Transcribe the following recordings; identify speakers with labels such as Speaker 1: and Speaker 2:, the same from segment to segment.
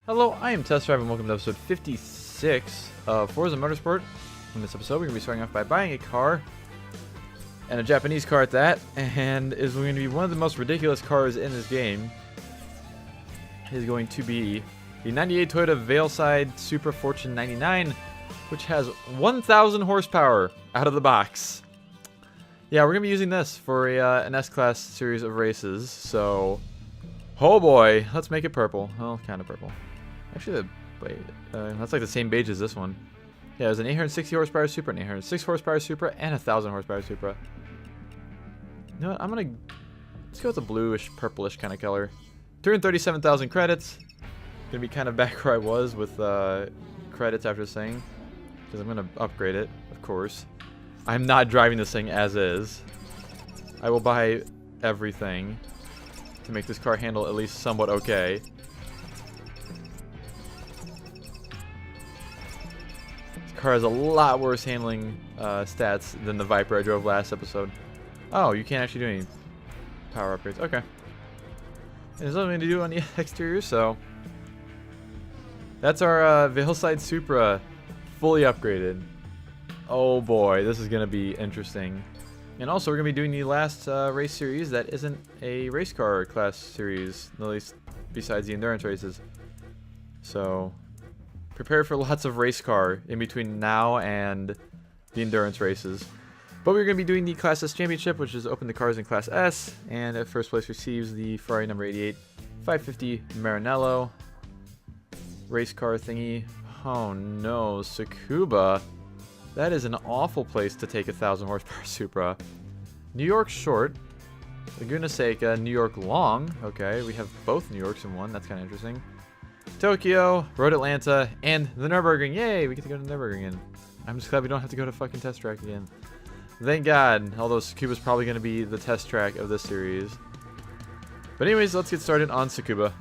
Speaker 1: Hello, I am Test Drive and welcome to episode 56 of Forza Motorsport. In this episode, we're going to be starting off by buying a car, and a Japanese car at that, and is going to be one of the most ridiculous cars in this game. It is going to be the 98 Toyota Veilside Supra Fortune 99, which has 1,000 horsepower out of the box. Yeah, we're going to be using this for an S-Class series of races, so... Oh boy, let's make it purple. Well, kind of purple. Actually, that's like the same beige as this one. Yeah, there's an 860 horsepower Supra, an 806 horsepower Supra, and a 1,000 horsepower Supra. You know what? Let's go with a bluish, purplish kind of color. 237,000 credits. Gonna be kind of back where I was with credits after this thing, because I'm gonna upgrade it, of course. I'm not driving this thing as is. I will buy everything to make this car handle at least somewhat okay. This car has a lot worse handling stats than the Viper I drove last episode. Oh, you can't actually do any power upgrades. Okay. There's nothing to do on the exterior, so... That's our Veilside Supra fully upgraded. Oh boy, this is going to be interesting. And also, we're going to be doing the last race series that isn't a race car class series, at least besides the endurance races. So, prepare for lots of race car in between now and the endurance races. But we're going to be doing the Class S Championship, which is open to cars in Class S. And at first place receives the Ferrari number 88 550 Maranello race car thingy. Oh no, Tsukuba. That is an awful place to take a 1,000 horsepower Supra. New York short. Laguna Seca, New York long. Okay, we have both New Yorks in one. That's kind of interesting. Tokyo, Road Atlanta, and the Nürburgring. Yay, we get to go to Nürburgring. I'm just glad we don't have to go to fucking test track again. Thank God. Although Tsukuba's probably going to be the test track of this series. But anyways, let's get started on Tsukuba.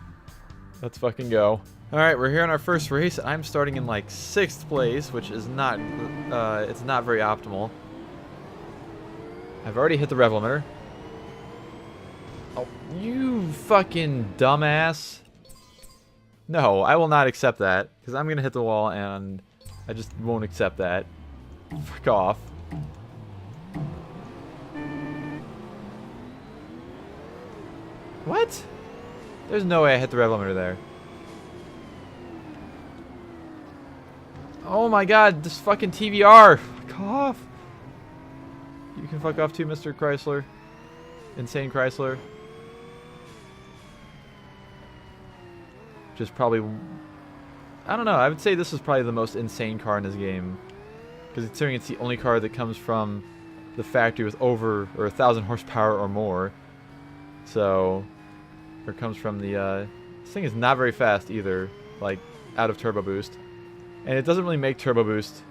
Speaker 1: Let's fucking go. Alright, we're here on our first race. I'm starting in like 6th place, which is not, it's not very optimal. I've already hit the rev limiter. Oh, you fucking dumbass. No, I will not accept that, because I'm going to hit the wall and I just won't accept that. Fuck off. What? There's no way I hit the rev limiter there. Oh my god, this fucking TVR! Fuck off! You can fuck off too, Mr. Chrysler. Insane Chrysler. Just probably... I don't know, I would say this is probably the most insane car in this game. Because considering it's the only car that comes from the factory with over, or 1,000 horsepower or more. So... Or comes from the, this thing is not very fast either. Like, out of turbo boost. And it doesn't really make turbo boost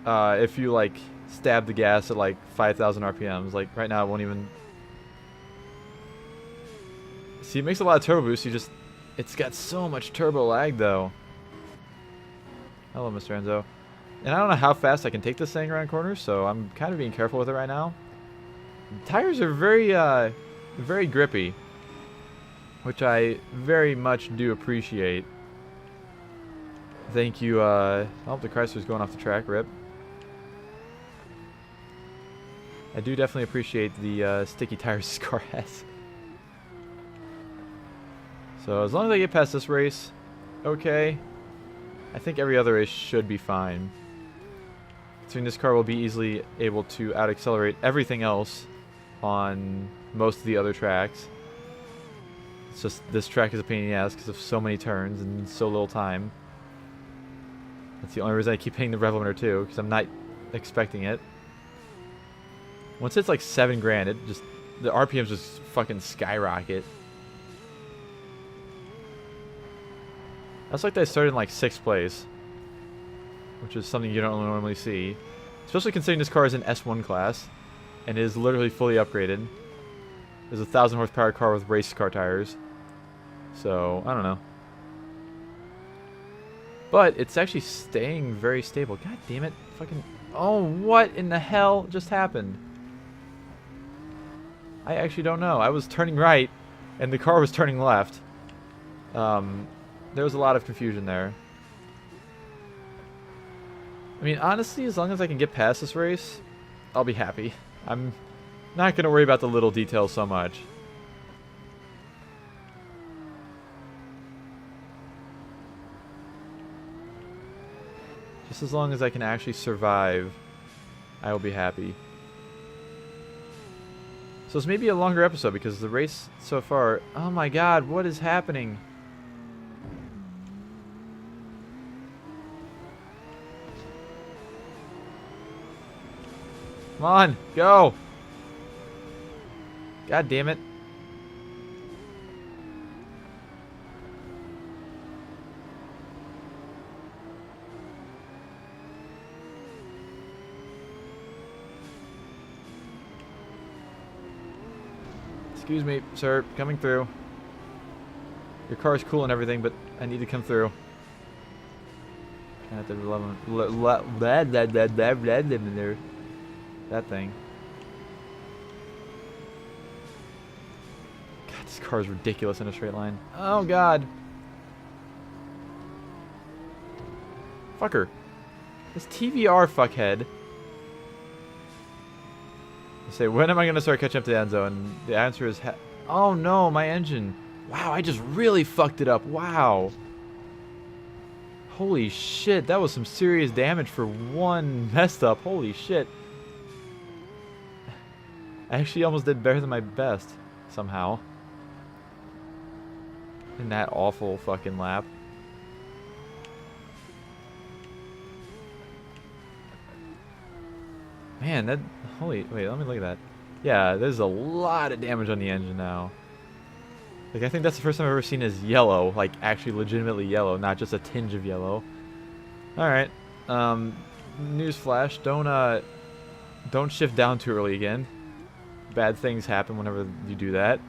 Speaker 1: if you like stab the gas at like 5,000 RPMs. Like right now it won't even... See, it makes a lot of turbo boost, it's got so much turbo lag though. Hello, Mr. Enzo. And I don't know how fast I can take this thing around corners, so I'm kind of being careful with it right now. The tires are very grippy, which I very much do appreciate. Thank you, oh, the Chrysler's going off the track, rip. I do definitely appreciate the sticky tires this car has. So as long as I get past this race, okay. I think every other race should be fine. Considering this car will be easily able to out-accelerate everything else on most of the other tracks. It's just, this track is a pain in the ass because of so many turns and so little time. That's the only reason I keep hitting the rev limiter too, because I'm not expecting it. Once it's like 7 grand, it just, the RPMs just fucking skyrocket. That's like I started in like 6th place, which is something you don't normally see. Especially considering this car is an S1 class, and is literally fully upgraded. There's a 1,000 horsepower car with race car tires. So, I don't know. But it's actually staying very stable. God damn it. Fucking... Oh, what in the hell just happened? I actually don't know. I was turning right, and the car was turning left. There was a lot of confusion there. I mean, honestly, as long as I can get past this race, I'll be happy. I'm not going to worry about the little details so much. Just as long as I can actually survive, I will be happy. So this may be a longer episode because the race so far... Oh my god, what is happening? Come on, go! God damn it. Excuse me, sir. Coming through. Your car is cool and everything, but I need to come through. I have to that thing. God, this car is ridiculous in a straight line. Oh, God. Fucker. This TVR fuckhead. I say, when am I going to start catching up to the end zone? And the answer is, oh no, my engine. Wow, I just really fucked it up. Wow. Holy shit, that was some serious damage for one messed up. Holy shit. I actually almost did better than my best, somehow. In that awful fucking lap. Man, that... Holy... Wait, let me look at that. Yeah, there's a lot of damage on the engine now. Like, I think that's the first time I've ever seen as yellow. Like, actually legitimately yellow, not just a tinge of yellow. Alright. Newsflash. Don't shift down too early again. Bad things happen whenever you do that.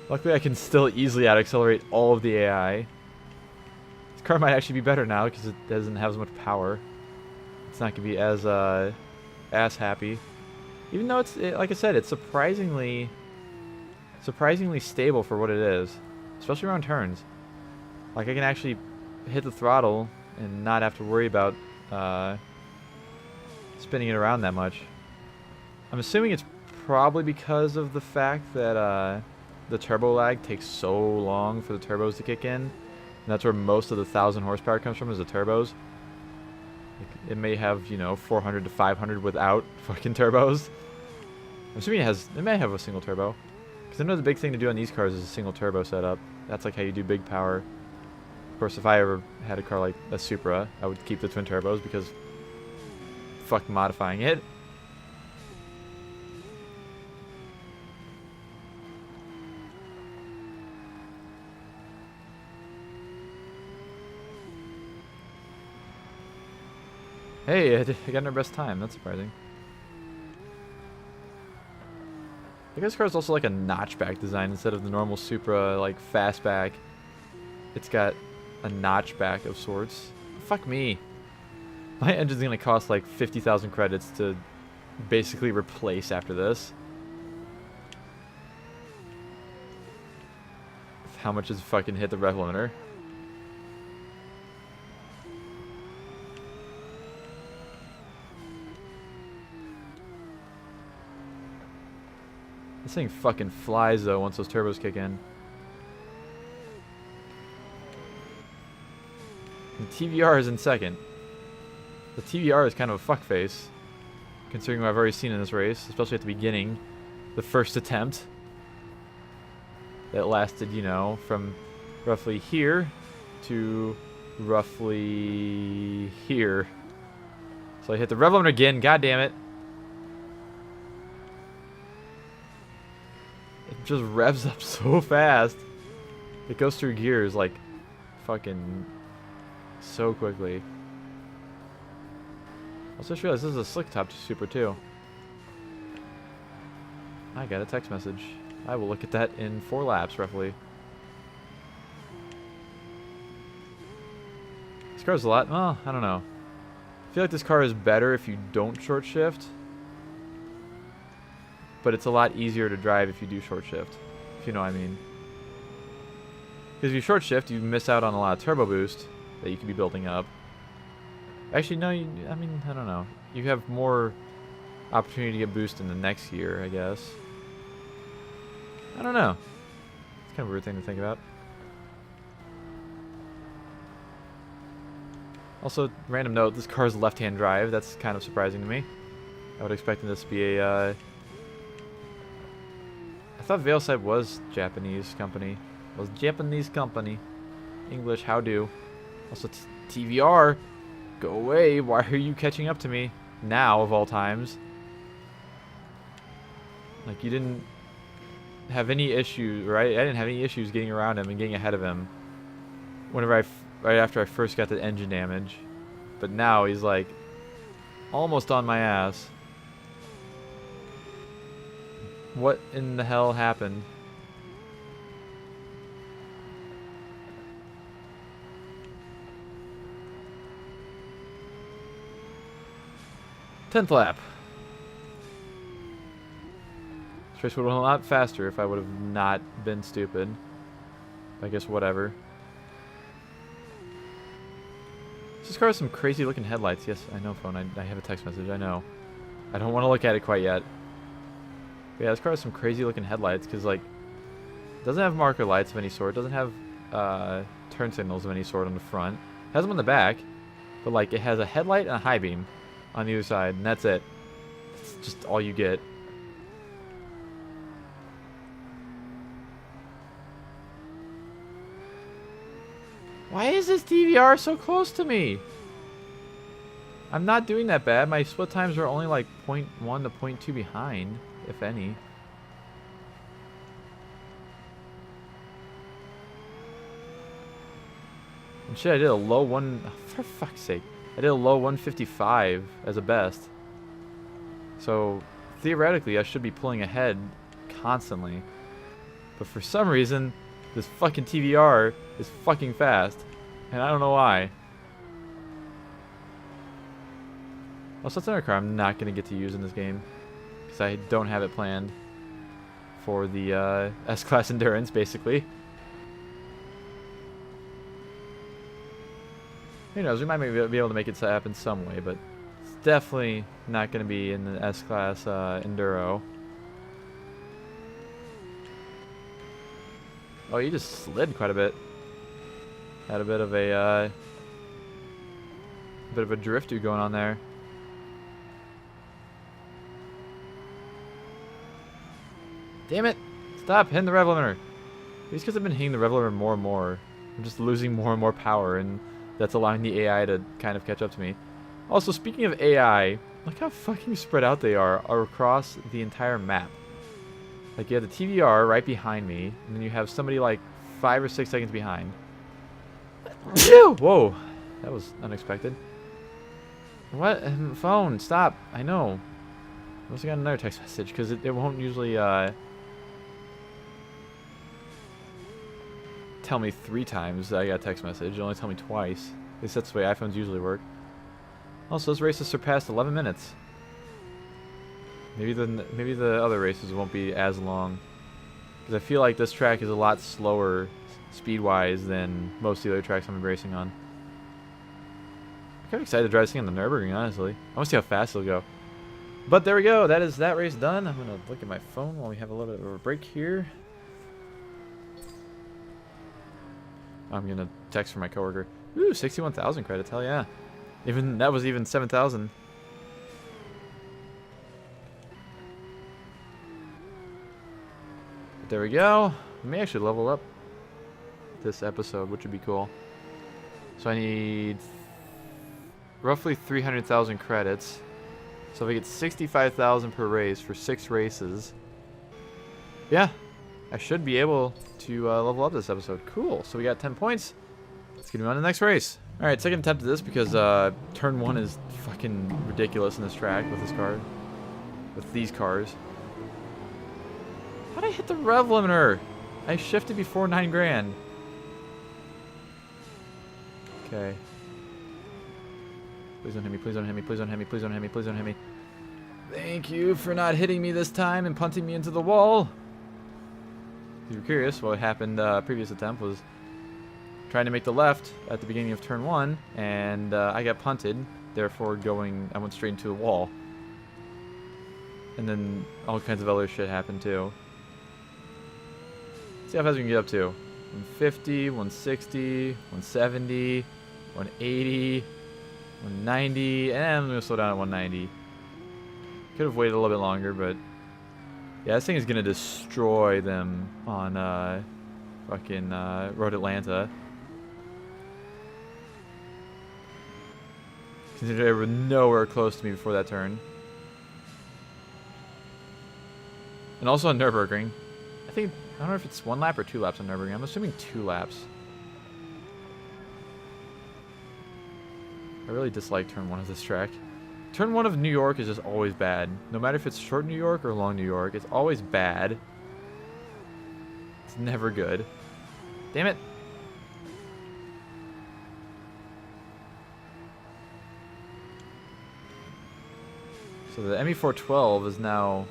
Speaker 1: Luckily, I can still easily out-accelerate all of the AI. This car might actually be better now because it doesn't have as much power. It's not going to be as ass-happy. Even though it's, like I said, it's surprisingly stable for what it is. Especially around turns. Like, I can actually hit the throttle and not have to worry about spinning it around that much. I'm assuming it's probably because of the fact that the turbo lag takes so long for the turbos to kick in. And that's where most of the 1,000 horsepower comes from, is the turbos. Like, it may have, you know, 400 to 500 without fucking turbos. I'm assuming it may have a single turbo. Because I know the big thing to do on these cars is a single turbo setup. That's like how you do big power. Of course, if I ever had a car like a Supra, I would keep the twin turbos because fuck modifying it. Hey, I got our best time. That's surprising. I think this car is also like a notchback design instead of the normal Supra, like fastback. It's got a notchback of sorts. Fuck me. My engine's gonna cost like 50,000 credits to basically replace after this. How much has fucking hit the rev limiter? This thing fucking flies though once those turbos kick in. The TVR is in second. The TVR is kind of a fuckface, considering what I've already seen in this race, especially at the beginning. The first attempt. That lasted, you know, from roughly here to roughly here. So I hit the rev limiter again, god damn it. It just revs up so fast. It goes through gears like fucking so quickly. Also, just realized this is a slick top Supra too. I got a text message. I will look at that in 4 laps roughly. This car's a lot. Well, I don't know. I feel like this car is better if you don't short shift. but it's a lot easier to drive if you do short shift, if you know what I mean. Because if you short shift, you miss out on a lot of turbo boost that you could be building up. Actually, no, I mean, I don't know. You have more opportunity to get boost in the next year, I guess. I don't know. It's kind of a weird thing to think about. Also, random note, this car's left-hand drive. That's kind of surprising to me. I would expect this to be a... I thought Veilside was Japanese company. Was Japanese company. English, how do. Also, TVR. Go away. Why are you catching up to me? Now, of all times. Like, you didn't have any issues, right? I didn't have any issues getting around him and getting ahead of him. Whenever right after I first got the engine damage. But now he's like almost on my ass. What in the hell happened? Tenth lap. This race would have been a lot faster if I would have not been stupid. I guess whatever. This car has some crazy looking headlights. Yes, I know, phone. I have a text message. I know. I don't want to look at it quite yet. But yeah, this car has some crazy looking headlights because, like, it doesn't have marker lights of any sort. It doesn't have turn signals of any sort on the front. It has them on the back, but, like, it has a headlight and a high beam on the other side, and that's it. It's just all you get. Why is this DVR so close to me? I'm not doing that bad. My split times are only like 0.1 to 0.2 behind, if any. And shit, I did a low one... Oh, for fuck's sake. I did a low 155 as a best. So, theoretically, I should be pulling ahead constantly. But for some reason, this fucking TVR is fucking fast. And I don't know why. Also, that's another car I'm not going to get to use in this game. Because I don't have it planned for the S-Class Endurance, basically. Who knows, we might be able to make it happen some way, but it's definitely not going to be in the S-Class Enduro. Oh, you just slid quite a bit. Had a bit of a drifter going on there. Damn it! Stop hitting the rev limiter. These because I've been hitting the rev limiter more and more. I'm just losing more and more power, and that's allowing the AI to kind of catch up to me. Also, speaking of AI, look how fucking spread out they are across the entire map. Like, you have the TVR right behind me, and then you have somebody like 5 or 6 seconds behind. Whoa! That was unexpected. What? Phone, stop. I know. I also got another text message, because it won't usually tell me 3 times that I got a text message. It'll only tell me twice. At least that's the way iPhones usually work. Also, this race has surpassed 11 minutes. Maybe the other races won't be as long. Because I feel like this track is a lot slower speed-wise than most of the other tracks I'm racing on. I'm kind of excited to drive this thing on the Nürburgring, honestly. I want to see how fast it'll go. But there we go. That is that race done. I'm going to look at my phone while we have a little bit of a break here. I'm going to text from my coworker. Ooh, 61,000 credits. Hell yeah. That was even 7,000. There we go. We may actually level up this episode, which would be cool. So I need roughly 300,000 credits. So if I get 65,000 per race for 6 races, yeah, I should be able to level up this episode. Cool. So we got 10 points. Let's get on to the next race. All right, second attempt at this because turn 1 is fucking ridiculous in this track with this car, with these cars. How'd I hit the rev limiter? I shifted before 9 grand. Okay. Please don't hit me, please don't hit me, please don't hit me, please don't hit me, please don't hit me. Thank you for not hitting me this time and punting me into the wall. If you're curious, what happened previous attempt was trying to make the left at the beginning of turn 1, and I got punted, therefore I went straight into the wall. And then all kinds of other shit happened too. Let's see how fast we can get up to. 150, 160, 170, 180, 190, and I'm going to slow down at 190. Could have waited a little bit longer, but yeah, this thing is going to destroy them on fucking Road Atlanta. Considering they were nowhere close to me before that turn. And also on Nürburgring. I don't know if it's 1 lap or 2 laps on Nürburgring. I'm assuming 2 laps. I really dislike turn 1 of this track. Turn 1 of New York is just always bad. No matter if it's short New York or long New York, it's always bad. It's never good. Damn it. So the ME412 is now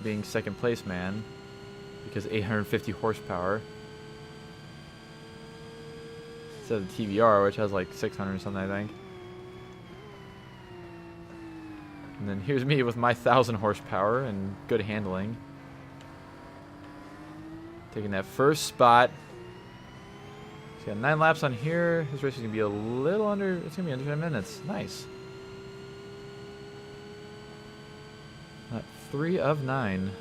Speaker 1: being second place man because 850 horsepower instead of the TVR, which has like 600 or something, I think. And then here's me with my 1,000 horsepower and good handling, taking that first spot. So got 9 laps on here. This race is gonna be a little under. It's gonna be under 10 minutes. Nice. 3 of 9.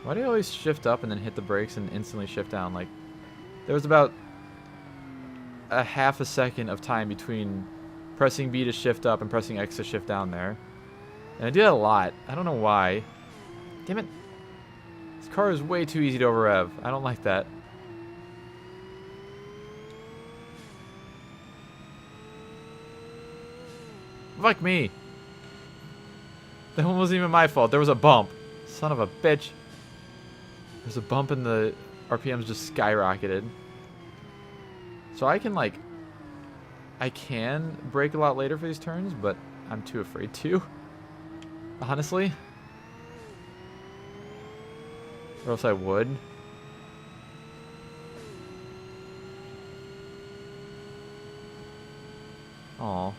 Speaker 1: Why do I always shift up and then hit the brakes and instantly shift down? Like, there was about a half a second of time between pressing B to shift up and pressing X to shift down there. And I did that a lot. I don't know why. Damn it. This car is way too easy to over-rev. I don't like that. Fuck me. That one wasn't even my fault. There was a bump. Son of a bitch. There's a bump and the RPMs just skyrocketed. So I can brake a lot later for these turns, but I'm too afraid to. Honestly. Or else I would. Aw.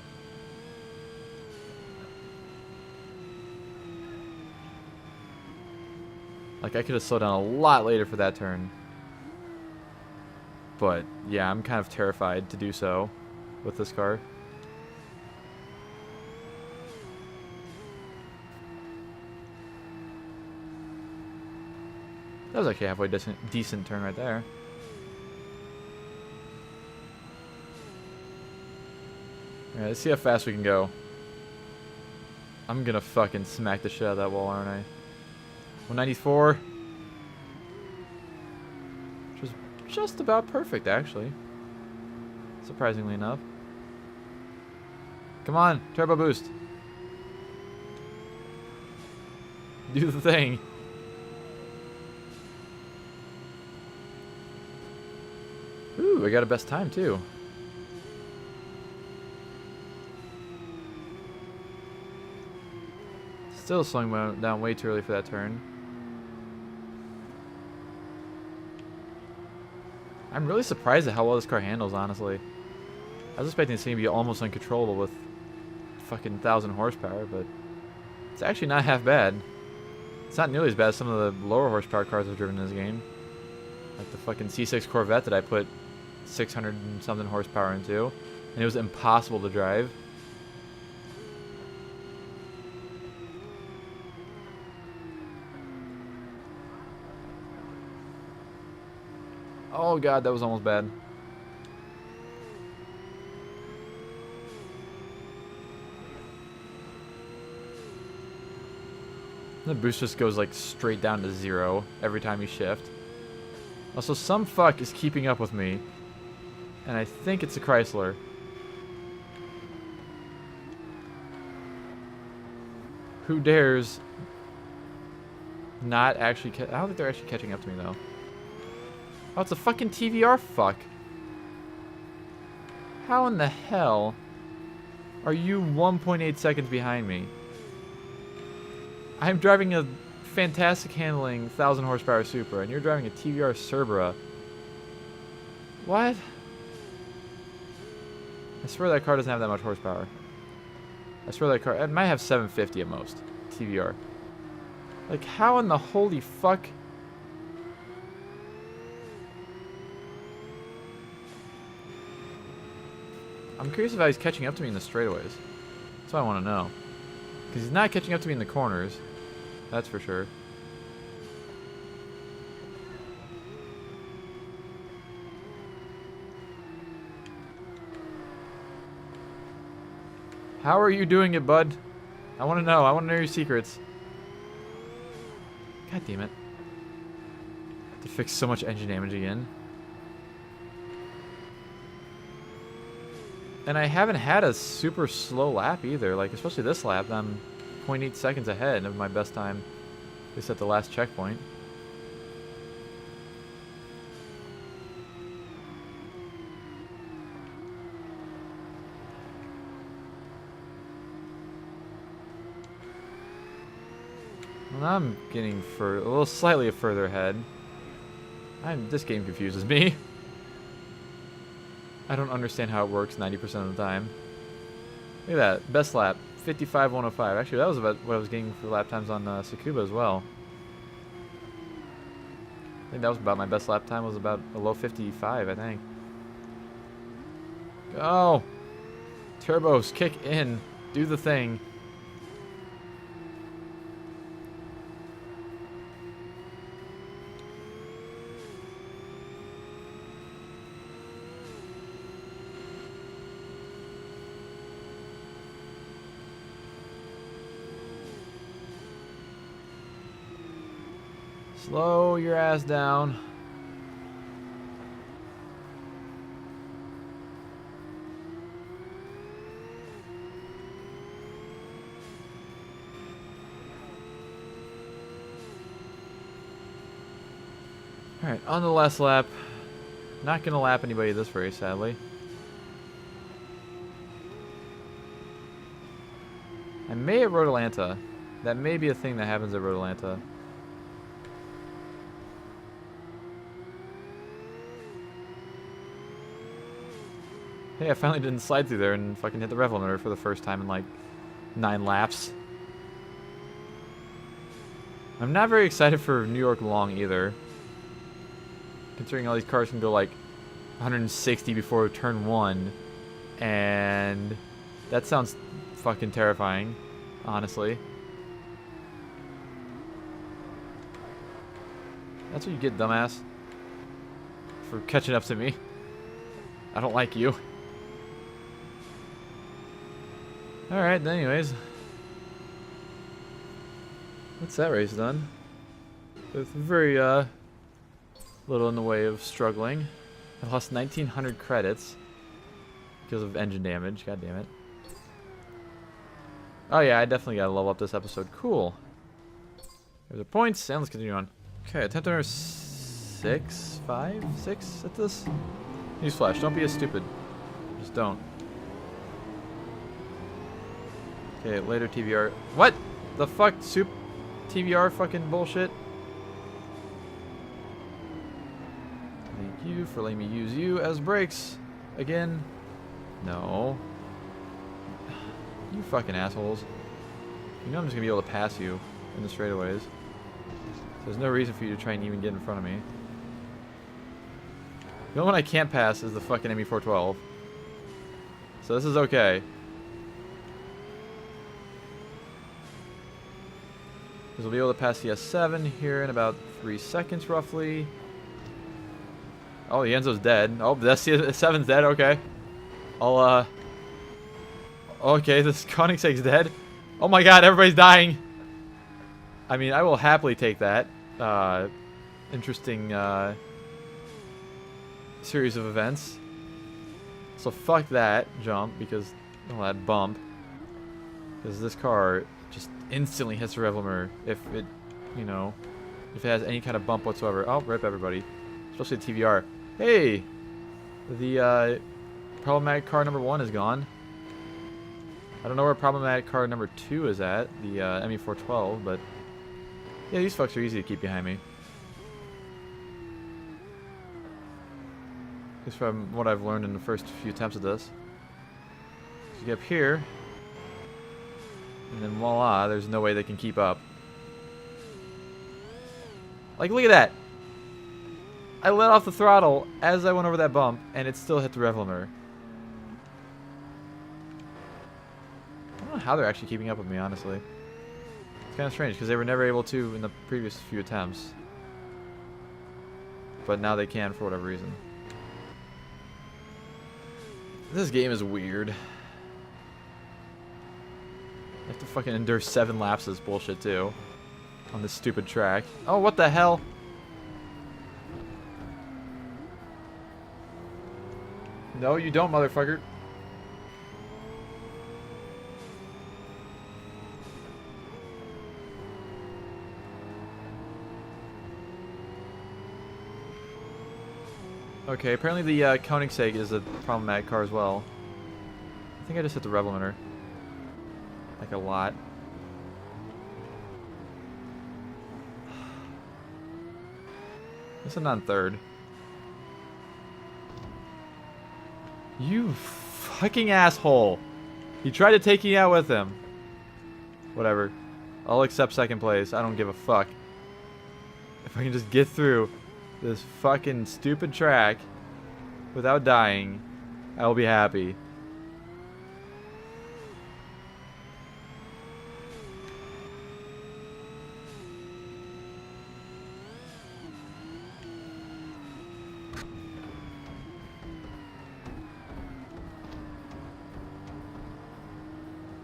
Speaker 1: Like, I could have slowed down a lot later for that turn. But, yeah, I'm kind of terrified to do so with this car. That was actually a halfway decent turn right there. Alright, let's see how fast we can go. I'm gonna fucking smack the shit out of that wall, aren't I? 194. Which was just about perfect, actually. Surprisingly enough. Come on, turbo boost. Do the thing. Ooh, I got a best time, too. Still slowing down way too early for that turn. I'm really surprised at how well this car handles, honestly. I was expecting this thing to be almost uncontrollable with fucking 1,000 horsepower, but it's actually not half bad. It's not nearly as bad as some of the lower horsepower cars I've driven in this game. Like the fucking C6 Corvette that I put 600 and something horsepower into, and it was impossible to drive. Oh god, that was almost bad. The boost just goes like straight down to 0 every time you shift. Also, some fuck is keeping up with me, and I think it's a Chrysler. Who dares not actually I don't think they're actually catching up to me, though. Oh, it's a fucking TVR fuck. How in the hell are you 1.8 seconds behind me? I'm driving a fantastic handling 1000 horsepower Supra, and you're driving a TVR Cerbera. What? I swear that car doesn't have that much horsepower. I swear that car, it might have 750 at most. TVR. Like, how in the holy fuck? I'm curious if he's catching up to me in the straightaways. That's what I want to know. Because he's not catching up to me in the corners. That's for sure. How are you doing it, bud? I want to know. I want to know your secrets. God damn it. To fix so much engine damage again. And I haven't had a super slow lap either. Like, especially this lap, I'm 0.8 seconds ahead of my best time. At least at the last checkpoint. Well, now I'm getting a little slightly further ahead. This game confuses me. I don't understand how it works 90% of the time. Look at that. Best lap. 55.105. Actually, that was about what I was getting for lap times on Tsukuba as well. I think that was about my best lap time. Was about a low 55, I think. Go! Turbos, kick in. Do the thing. Slow your ass down. Alright, on the last lap. Not gonna lap anybody this race, sadly. I may at Road Atlanta. That may be a thing that happens at Road Atlanta. Hey, I finally didn't slide through there and fucking hit the rev limiter for the first time in like 9 laps. I'm not very excited for New York Long either. Considering all these cars can go like 160 before turn 1. And that sounds fucking terrifying, honestly. That's what you get, dumbass. For catching up to me. I don't like you. Alright, anyways. That's that race done. With very, little in the way of struggling. I lost 1,900 credits. Because of engine damage, god damn it. Oh yeah, I definitely gotta level up this episode. Cool. There's the points, and let's continue on. Okay, attempt number 6, 5, 6 at this. Newsflash, don't be as stupid. Just don't. Okay, later TVR. What the fuck? TVR fucking bullshit. Thank you for letting me use you as brakes. Again. No. You fucking assholes. You know I'm just gonna be able to pass you in the straightaways. So there's no reason for you to try and even get in front of me. The only one I can't pass is the fucking ME412. So this is okay. Because we'll be able to pass the S7 here in about 3 seconds, roughly. Oh, the Enzo's dead. Oh, the S7's dead, okay. Okay, this Koenigsegg's dead. Oh my god, everybody's dying! I mean, I will happily take that. Interesting, series of events. So fuck that jump, because... Oh, that bump. Because this car just instantly hits the rev limiter if it, you know, if it has any kind of bump whatsoever. Oh, rip everybody. Especially the TVR. Hey! The, problematic car number 1 is gone. I don't know where problematic car number 2 is at, the ME412, but yeah, these fucks are easy to keep behind me. Just from what I've learned in the first few attempts of this. So you get up here, and then voila, there's no way they can keep up. Like, look at that! I let off the throttle as I went over that bump, and it still hit the rev limiter. I don't know how they're actually keeping up with me, honestly. It's kind of strange, because they were never able to in the previous few attempts. But now they can for whatever reason. This game is weird. I have to fucking endure 7 laps of this bullshit, too. On this stupid track. Oh, what the hell? No, you don't, motherfucker. Okay, apparently the Koenigsegg is a problematic car as well. I think I just hit the rev limiter. Like a lot. Guess I'm not in third. You fucking asshole! He tried to take me out with him. Whatever. I'll accept second place. I don't give a fuck. If I can just get through this fucking stupid track without dying, I will be happy.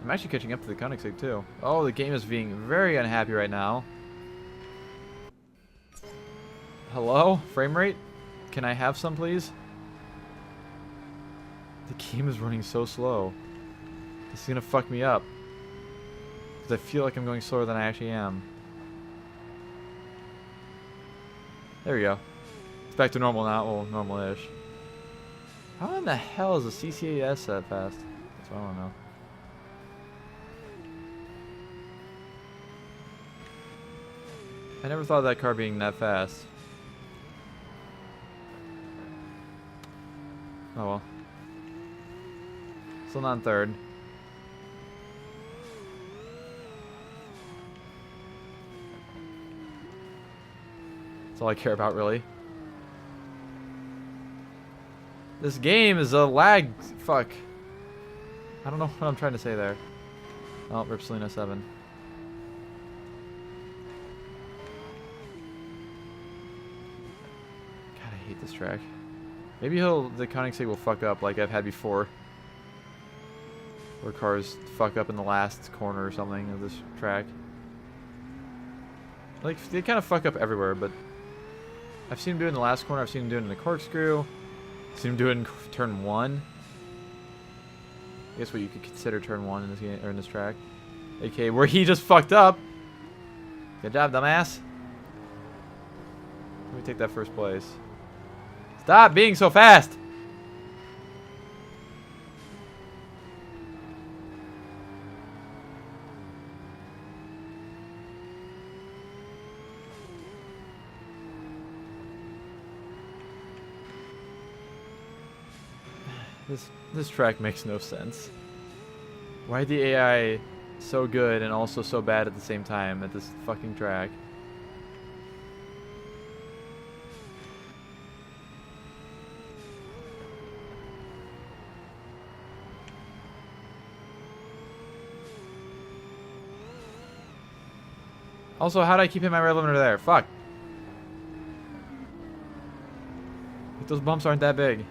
Speaker 1: I'm actually catching up to the Koenigsegg too. Oh, the game is being very unhappy right now. Hello? Frame rate? Can I have some, please? The game is running so slow. This is gonna fuck me up. Because I feel like I'm going slower than I actually am. There we go. It's back to normal now. Well, normal-ish. How in the hell is the CCAS that fast? That's what I want to know. I never thought of that car being that fast. Oh well. Still not in third. That's all I care about, really. This game is a lag. Fuck. I don't know what I'm trying to say there. Oh, Rip Selena 7. God, I hate this track. Maybe the Koenigsegg will fuck up like I've had before. Where cars fuck up in the last corner or something of this track. Like, they kind of fuck up everywhere, but I've seen them do it in the last corner, I've seen them do it in the corkscrew. I've seen them do it in turn 1. I guess what you could consider turn 1 in this game, or in this track. Okay, where he just fucked up. Good job, dumbass. Let me take that first place. Stop being so fast! This track makes no sense. Why is the AI so good and also so bad at the same time at this fucking track? Also, how do I keep hitting my rev limiter there? Fuck. Like, those bumps aren't that big.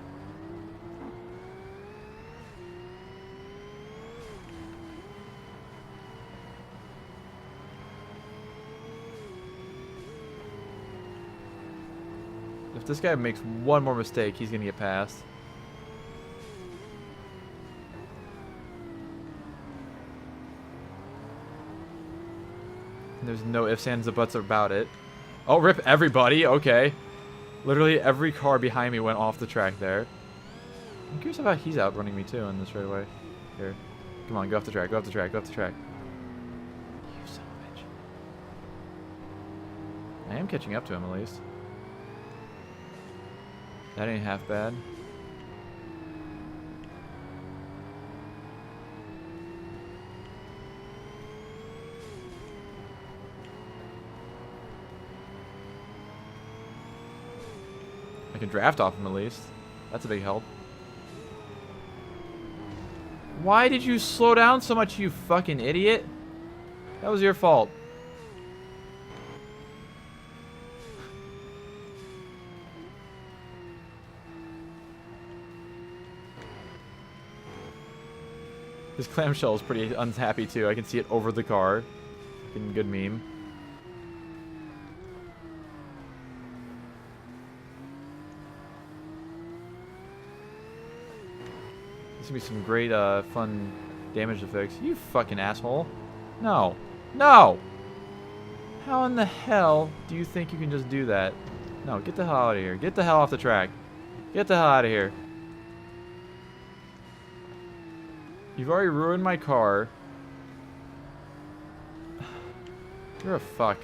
Speaker 1: If this guy makes one more mistake, he's gonna get passed. There's no ifs, ands, or buts about it. Oh, rip everybody. Okay. Literally every car behind me went off the track there. I'm curious about he's outrunning me too in this straightaway. Here. Come on, go off the track, go off the track, go off the track. You son of a bitch. I am catching up to him at least. That ain't half bad. I can draft off him at least. That's a big help. Why did you slow down so much, you fucking idiot? That was your fault. His clamshell is pretty unhappy too. I can see it over the car. Fucking good meme. This gonna be some great, fun damage to fix. You fucking asshole. No. No! How in the hell do you think you can just do that? No, get the hell out of here. Get the hell off the track. Get the hell out of here. You've already ruined my car. You're a fuck.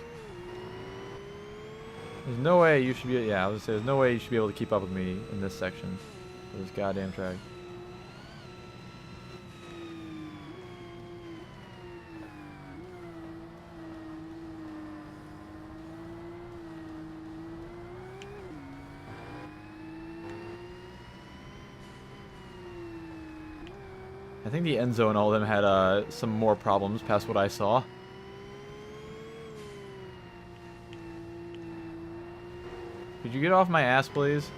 Speaker 1: There's no way you should be... Yeah, I was gonna say, there's no way you should be able to keep up with me in this section of this goddamn track. I think the Enzo and all of them had some more problems past what I saw. Could you get off my ass, please?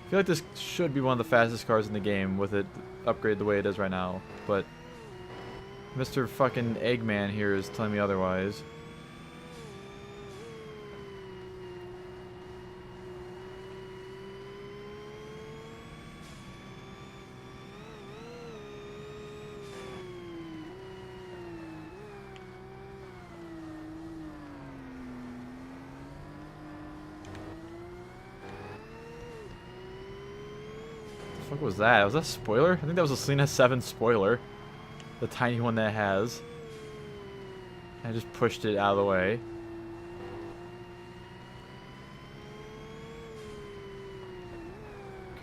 Speaker 1: I feel like this should be one of the fastest cars in the game with it upgraded the way it is right now, but Mr. fucking Eggman here is telling me otherwise. What was that? Was that a spoiler? I think that was a Selena 7 spoiler. The tiny one that has. I just pushed it out of the way.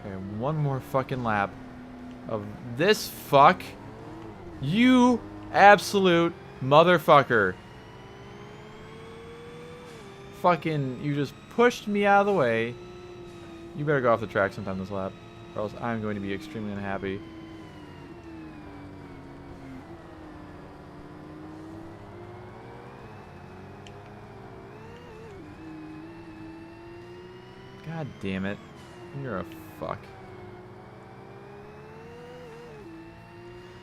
Speaker 1: Okay, one more fucking lap of this fuck. You absolute motherfucker. Fucking, you just pushed me out of the way. You better go off the track sometime this lap, or else I'm going to be extremely unhappy. God damn it. You're a fuck.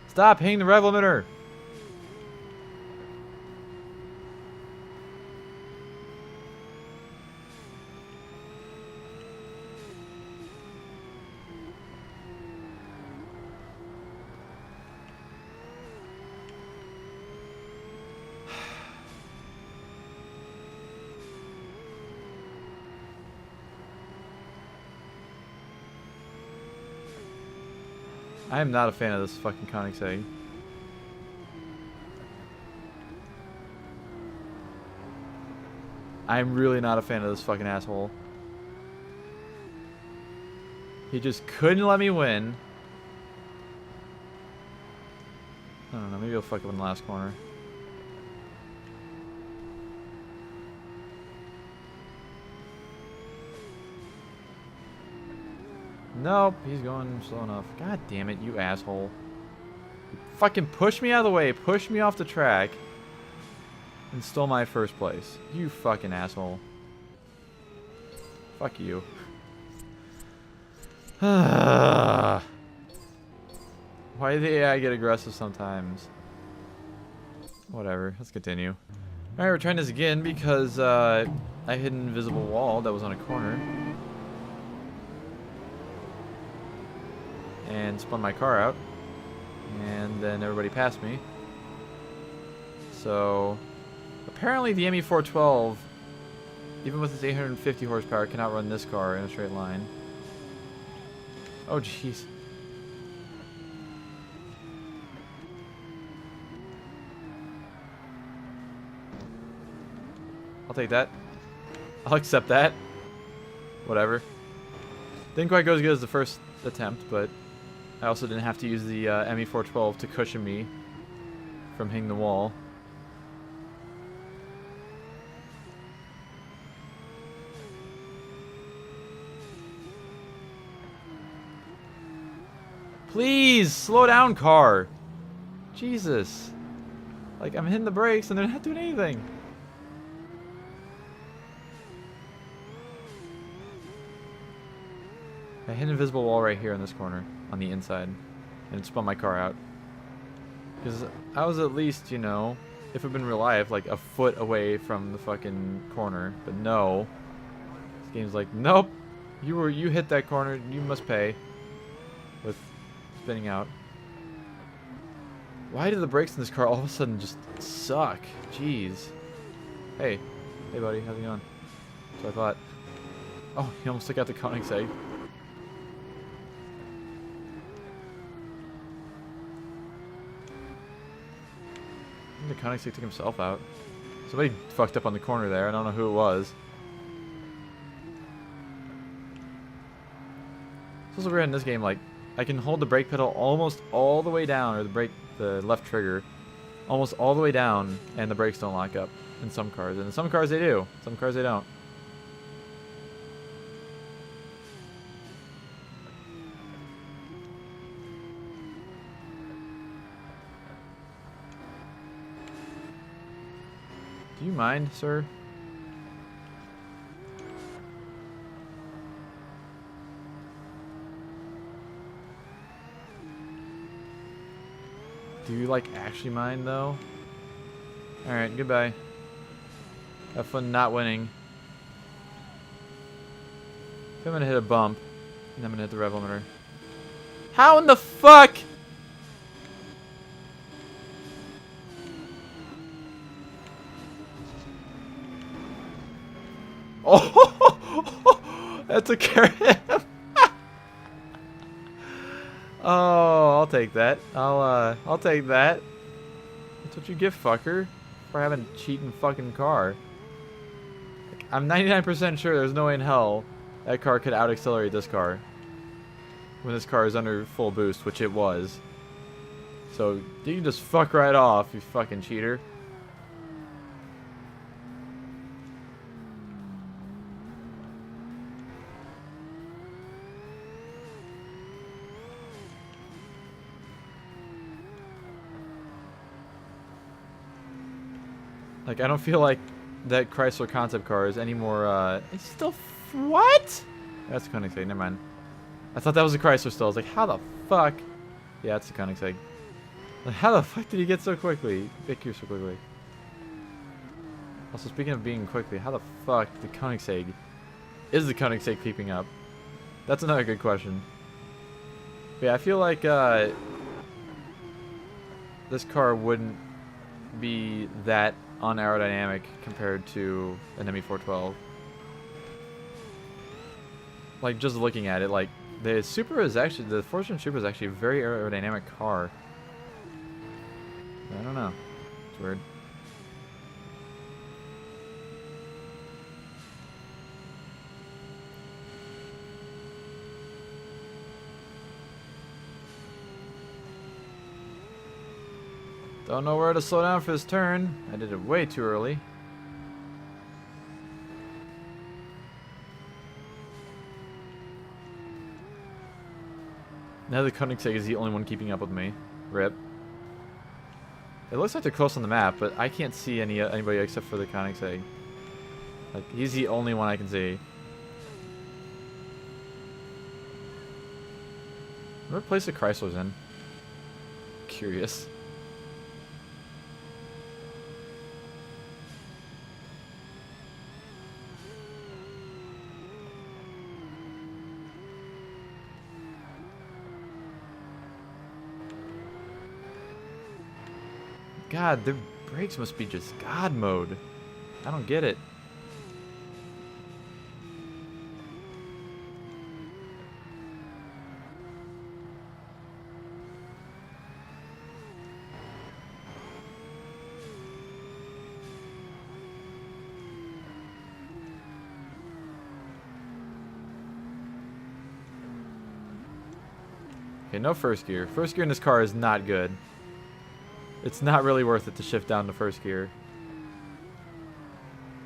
Speaker 1: Stop hitting the rev limiter! I am not a fan of this fucking Koenigsegg. I'm really not a fan of this fucking asshole. He just couldn't let me win. I don't know, maybe he'll fuck up in the last corner. Nope, he's going slow enough. God damn it, you asshole. You fucking pushed me out of the way, pushed me off the track, and stole my first place. You fucking asshole. Fuck you. Why do the AI get aggressive sometimes? Whatever, let's continue. Alright, we're trying this again because I hit an invisible wall that was on a corner. And spun my car out, and then everybody passed me. So apparently the ME412, even with its 850 horsepower, cannot run this car in a straight line. Oh, jeez. I'll take that. I'll accept that. Whatever. Didn't quite go as good as the first attempt, but I also didn't have to use the ME412 to cushion me from hitting the wall. Please, slow down, car. Jesus. Like, I'm hitting the brakes and they're not doing anything. I hit an invisible wall right here in this corner, on the inside, and it spun my car out. Because I was at least, you know, if it had been real life, like a foot away from the fucking corner. But no. This game's like, nope. You hit that corner, you must pay. With spinning out. Why do the brakes in this car all of a sudden just suck? Jeez. Hey. Hey buddy, how's it going? So I thought. Oh, he almost took out the Koenigsegg. The Koenigsegg took himself out. Somebody fucked up on the corner there. I don't know who it was. It's also weird in this game, like, I can hold the brake pedal almost all the way down, or the left trigger, almost all the way down, and the brakes don't lock up in some cars. And in some cars they do. Some cars they don't. Do you mind, sir? Do you, like, actually mind, though? Alright, goodbye. Have fun not winning. I'm gonna hit a bump, and I'm gonna hit the rev limiter. How in the fuck? Oh, that took care of him. Oh, I'll take that. I'll take that. That's what you get, fucker, for having a cheating fucking car. Like, I'm 99% sure there's no way in hell that car could out-accelerate this car when this car is under full boost, which it was. So you can just fuck right off, you fucking cheater. Like, I don't feel like that Chrysler concept car is any more, it's still, what? That's the Koenigsegg, never mind. I thought that was a Chrysler still. I was like, how the fuck? Yeah, it's the Koenigsegg. Like, how the fuck did he get so quickly? Get here so quickly. Also, speaking of being quickly, how the fuck the Koenigsegg, is the Koenigsegg keeping up? That's another good question. But yeah, I feel like, this car wouldn't be that unaerodynamic compared to an ME412. Like, just looking at it, like, the Supra is actually, the Forza Supra is actually a very aerodynamic car. I don't know. It's weird. Don't know where to slow down for this turn. I did it way too early. Now the Koenigsegg is the only one keeping up with me. Rip. It looks like they're close on the map, but I can't see anybody except for the Koenigsegg. Like, he's the only one I can see. What place the Chrysler's in? Curious. God, the brakes must be just God mode. I don't get it. Okay, no first gear. First gear in this car is not good. It's not really worth it to shift down to first gear.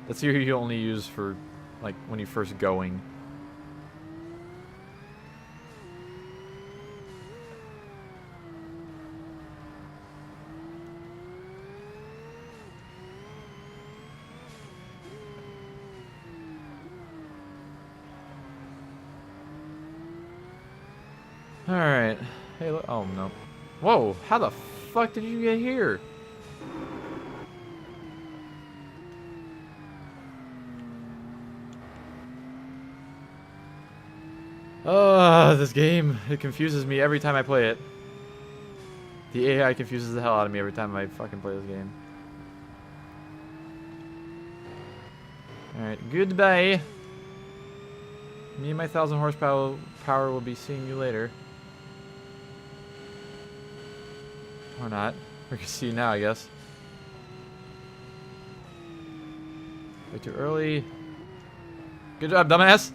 Speaker 1: That's gear you only use for, like, when you're first going. Alright. Hey, look. Oh, no. Whoa, how the fuck did you get here? This game, it confuses me every time I play it. The AI confuses the hell out of me every time I fucking play this game. Alright, goodbye. Me and my 1,000 horsepower will be seeing you later. Or not. We can see you now, I guess. Way too early. Good job, dumbass!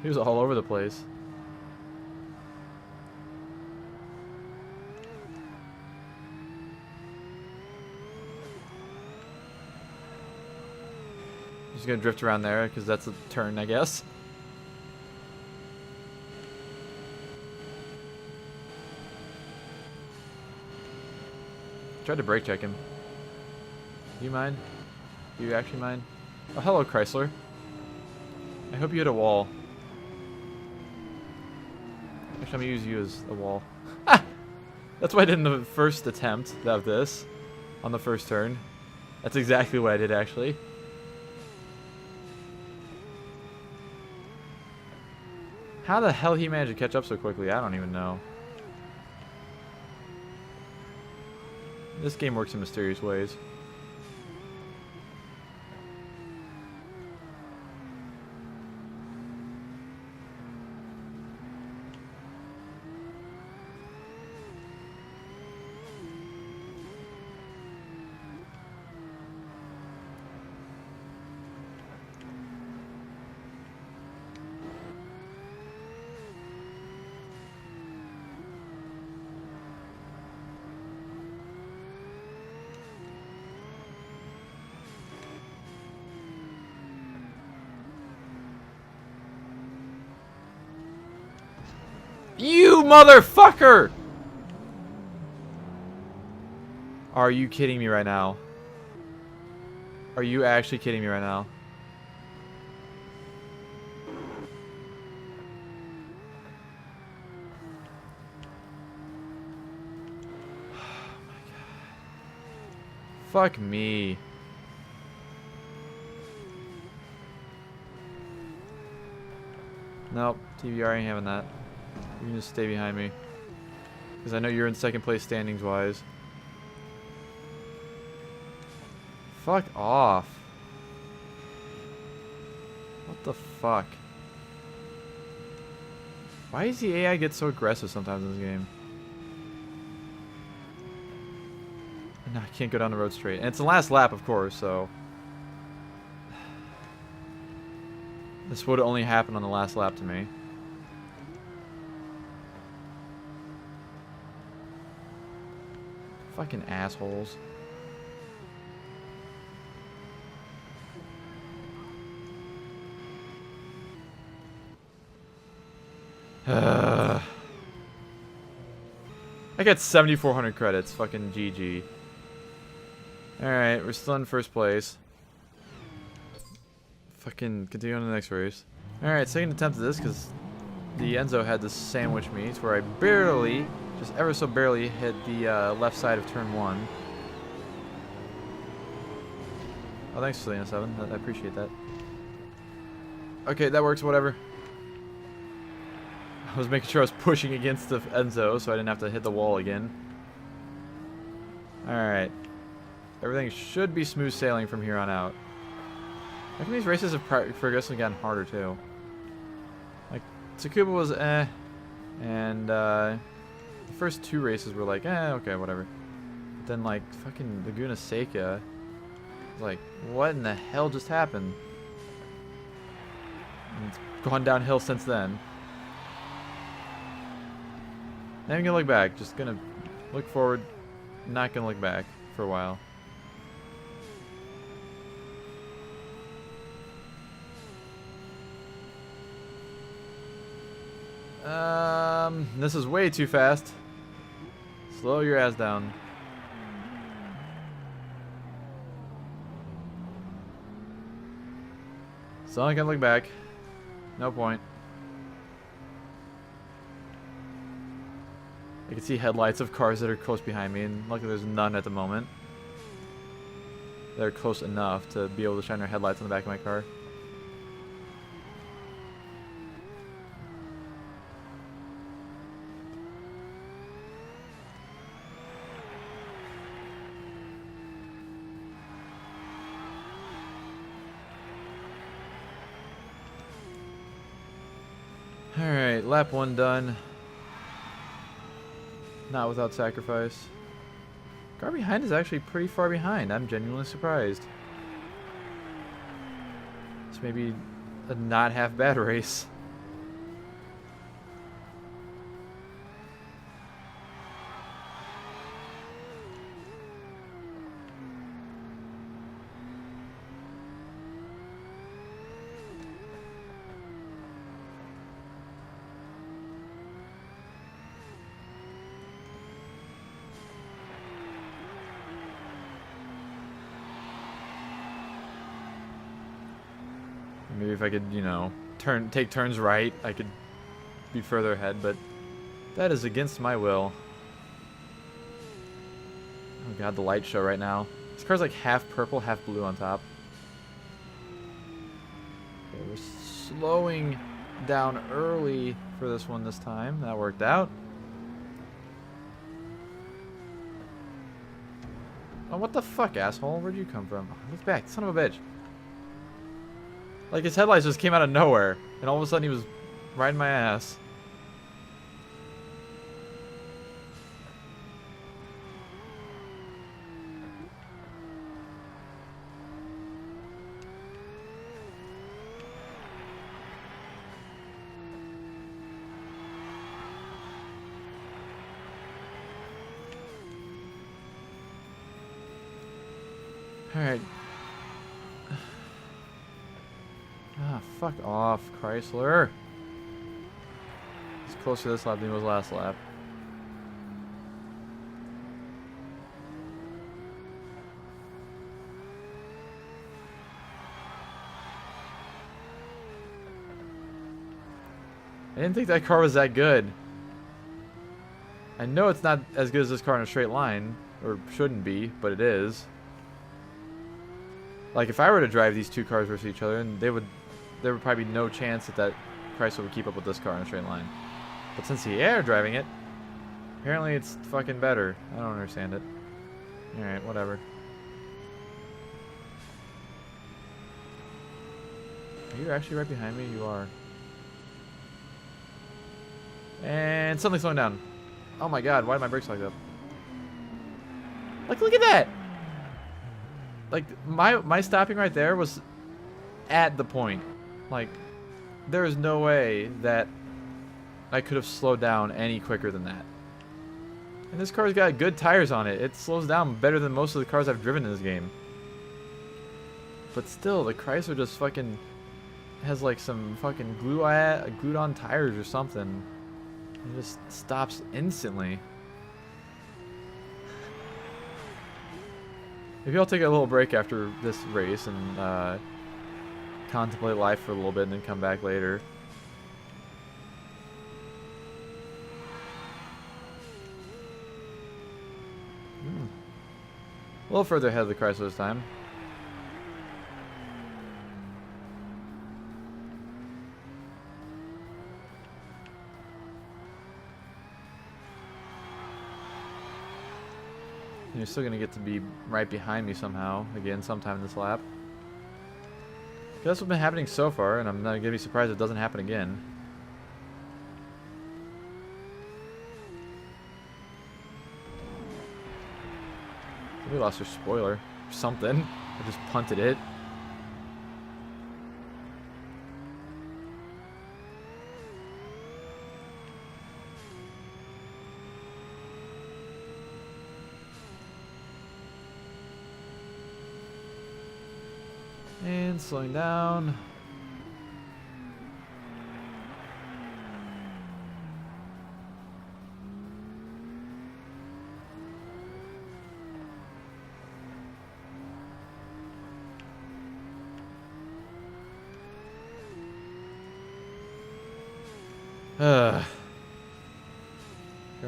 Speaker 1: He was all over the place. Just gonna drift around there because that's a turn, I guess. Tried to brake check him. Do you mind? Do you actually mind? Oh, hello, Chrysler. I hope you hit a wall. Actually, I'm gonna use you as a wall. That's what I did in the first attempt of this. On the first turn. That's exactly what I did, actually. How the hell he managed to catch up so quickly, I don't even know. This game works in mysterious ways. You motherfucker! Are you kidding me right now? Are you actually kidding me right now? Oh my god. Fuck me. Nope, TVR ain't having that. You can just stay behind me. Because I know you're in second place standings wise. Fuck off. What the fuck? Why does the AI get so aggressive sometimes in this game? No, I can't go down the road straight. And it's the last lap, of course, so... This would only happen on the last lap to me. Fucking assholes. I got 7,400 credits. Fucking GG. Alright, we're still in first place. Fucking continue on to the next race. Alright, second attempt at this because the Enzo had to sandwich me to where I barely, just ever so barely, hit the left side of turn 1. Oh, thanks, Selena7. I appreciate that. Okay, that works, whatever. I was making sure I was pushing against the Enzo so I didn't have to hit the wall again. Alright. Everything should be smooth sailing from here on out. I think these races have progressively gotten harder too. Like, Tsukuba was eh. And the first two races were like, eh, okay, whatever. But then like, fucking Laguna Seca. Like, what in the hell just happened? And it's gone downhill since then. Not even gonna look back. Just gonna look forward. Not gonna look back for a while. This is way too fast. Slow your ass down. So I can look back. No point. I can see headlights of cars that are close behind me, and luckily there's none at the moment. They're close enough to be able to shine their headlights on the back of my car. Alright, lap 1 done. Not without sacrifice. Car behind is actually pretty far behind. I'm genuinely surprised. It's maybe a not half bad race. Maybe if I could, you know, take turns right, I could be further ahead, but that is against my will. Oh god, the light show right now. This car's like half purple, half blue on top. Okay, we're slowing down early for this one this time. That worked out. Oh, what the fuck, asshole? Where'd you come from? Look back, son of a bitch. Like, his headlights just came out of nowhere, and all of a sudden he was riding my ass. Alright. Ah, fuck off, Chrysler. It's closer this lap than it was last lap. I didn't think that car was that good. I know it's not as good as this car in a straight line, or shouldn't be, but it is. Like, if I were to drive these two cars versus each other, and there would probably be no chance that Chrysler would keep up with this car in a straight line. But since the air driving it, apparently it's fucking better. I don't understand it. Alright, whatever. Are you actually right behind me? You are. And suddenly slowing down. Oh my god, why did my brakes like that? Like, look at that! Like, my stopping right there was at the point. Like, there is no way that I could have slowed down any quicker than that. And this car's got good tires on it. It slows down better than most of the cars I've driven in this game. But still, the Chrysler just fucking has like some fucking glued on tires or something. It just stops instantly. Maybe I'll take a little break after this race and contemplate life for a little bit and then come back later. A little further ahead of the Chrysler this time. And you're still going to get to be right behind me somehow, again, sometime in this lap. That's what's been happening so far, and I'm not going to be surprised if it doesn't happen again. We lost our spoiler. Or something. I just punted it. And slowing down. Car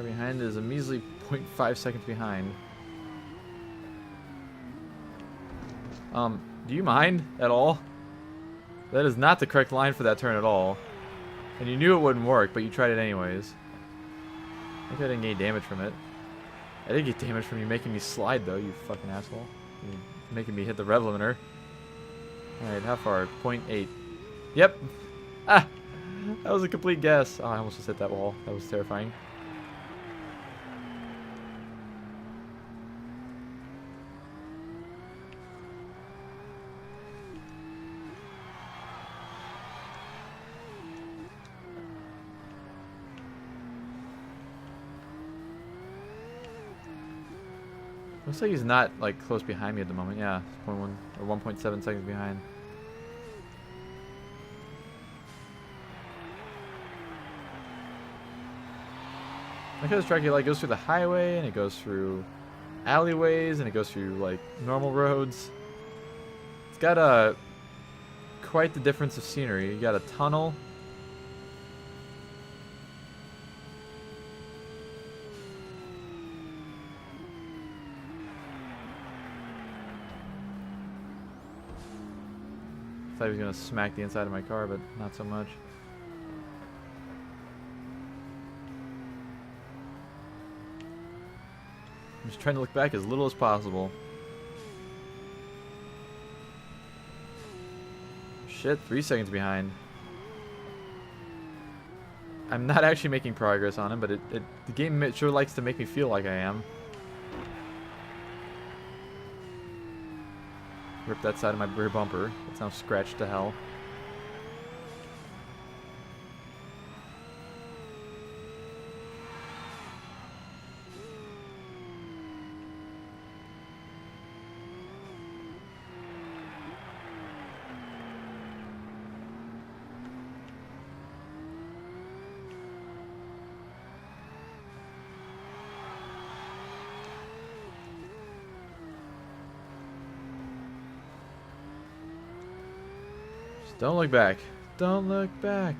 Speaker 1: behind is a measly 0.5 seconds behind. Do you mind at all? That is not the correct line for that turn at all. And you knew it wouldn't work, but you tried it anyways. I think I didn't get damage from it. I did get damage from you making me slide though, you fucking asshole. You're making me hit the rev limiter. Alright, how far? 0.8. Yep! Ah! That was a complete guess. Oh, I almost just hit that wall. That was terrifying. Looks like he's not like close behind me at the moment. Yeah, 0.1 or 1.7 seconds behind. Like how this track, it like goes through the highway and it goes through alleyways and it goes through like normal roads. It's got quite the difference of scenery. You got a tunnel. Thought he was gonna smack the inside of my car, but not so much. I'm just trying to look back as little as possible. Shit, 3 seconds behind. I'm not actually making progress on him, but the game sure likes to make me feel like I am. Rip that side of my rear bumper. It's now scratched to hell. Don't look back. Don't look back.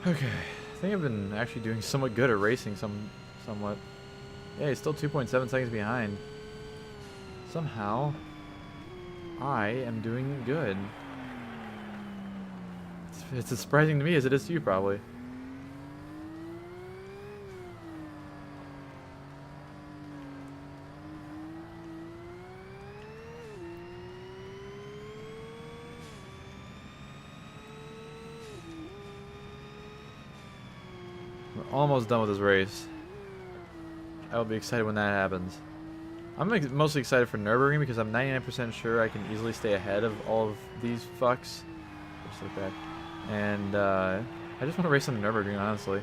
Speaker 1: Okay. I think I've been actually doing somewhat good at racing somewhat. Yeah, he's still 2.7 seconds behind. Somehow I am doing good. It's as surprising to me as it is to you, probably. We're almost done with this race. I'll be excited when that happens. I'm mostly excited for Nürburgring because I'm 99% sure I can easily stay ahead of all of these fucks. Just like that. And I just want to race on the Nürburgring, honestly.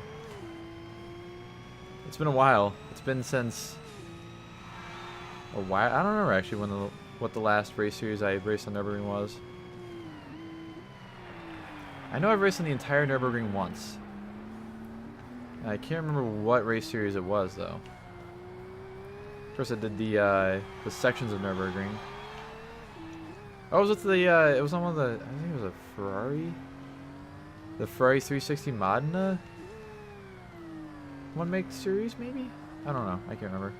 Speaker 1: It's been a while. It's been since a while. I don't remember actually what the last race series I raced on Nürburgring was. I know I've raced on the entire Nürburgring once. I can't remember what race series it was though. Of course, I did the sections of Nürburgring. Oh, was it it was on one of the, I think it was a Ferrari? The Ferrari 360 Modena? One make series, maybe? I don't know. I can't remember.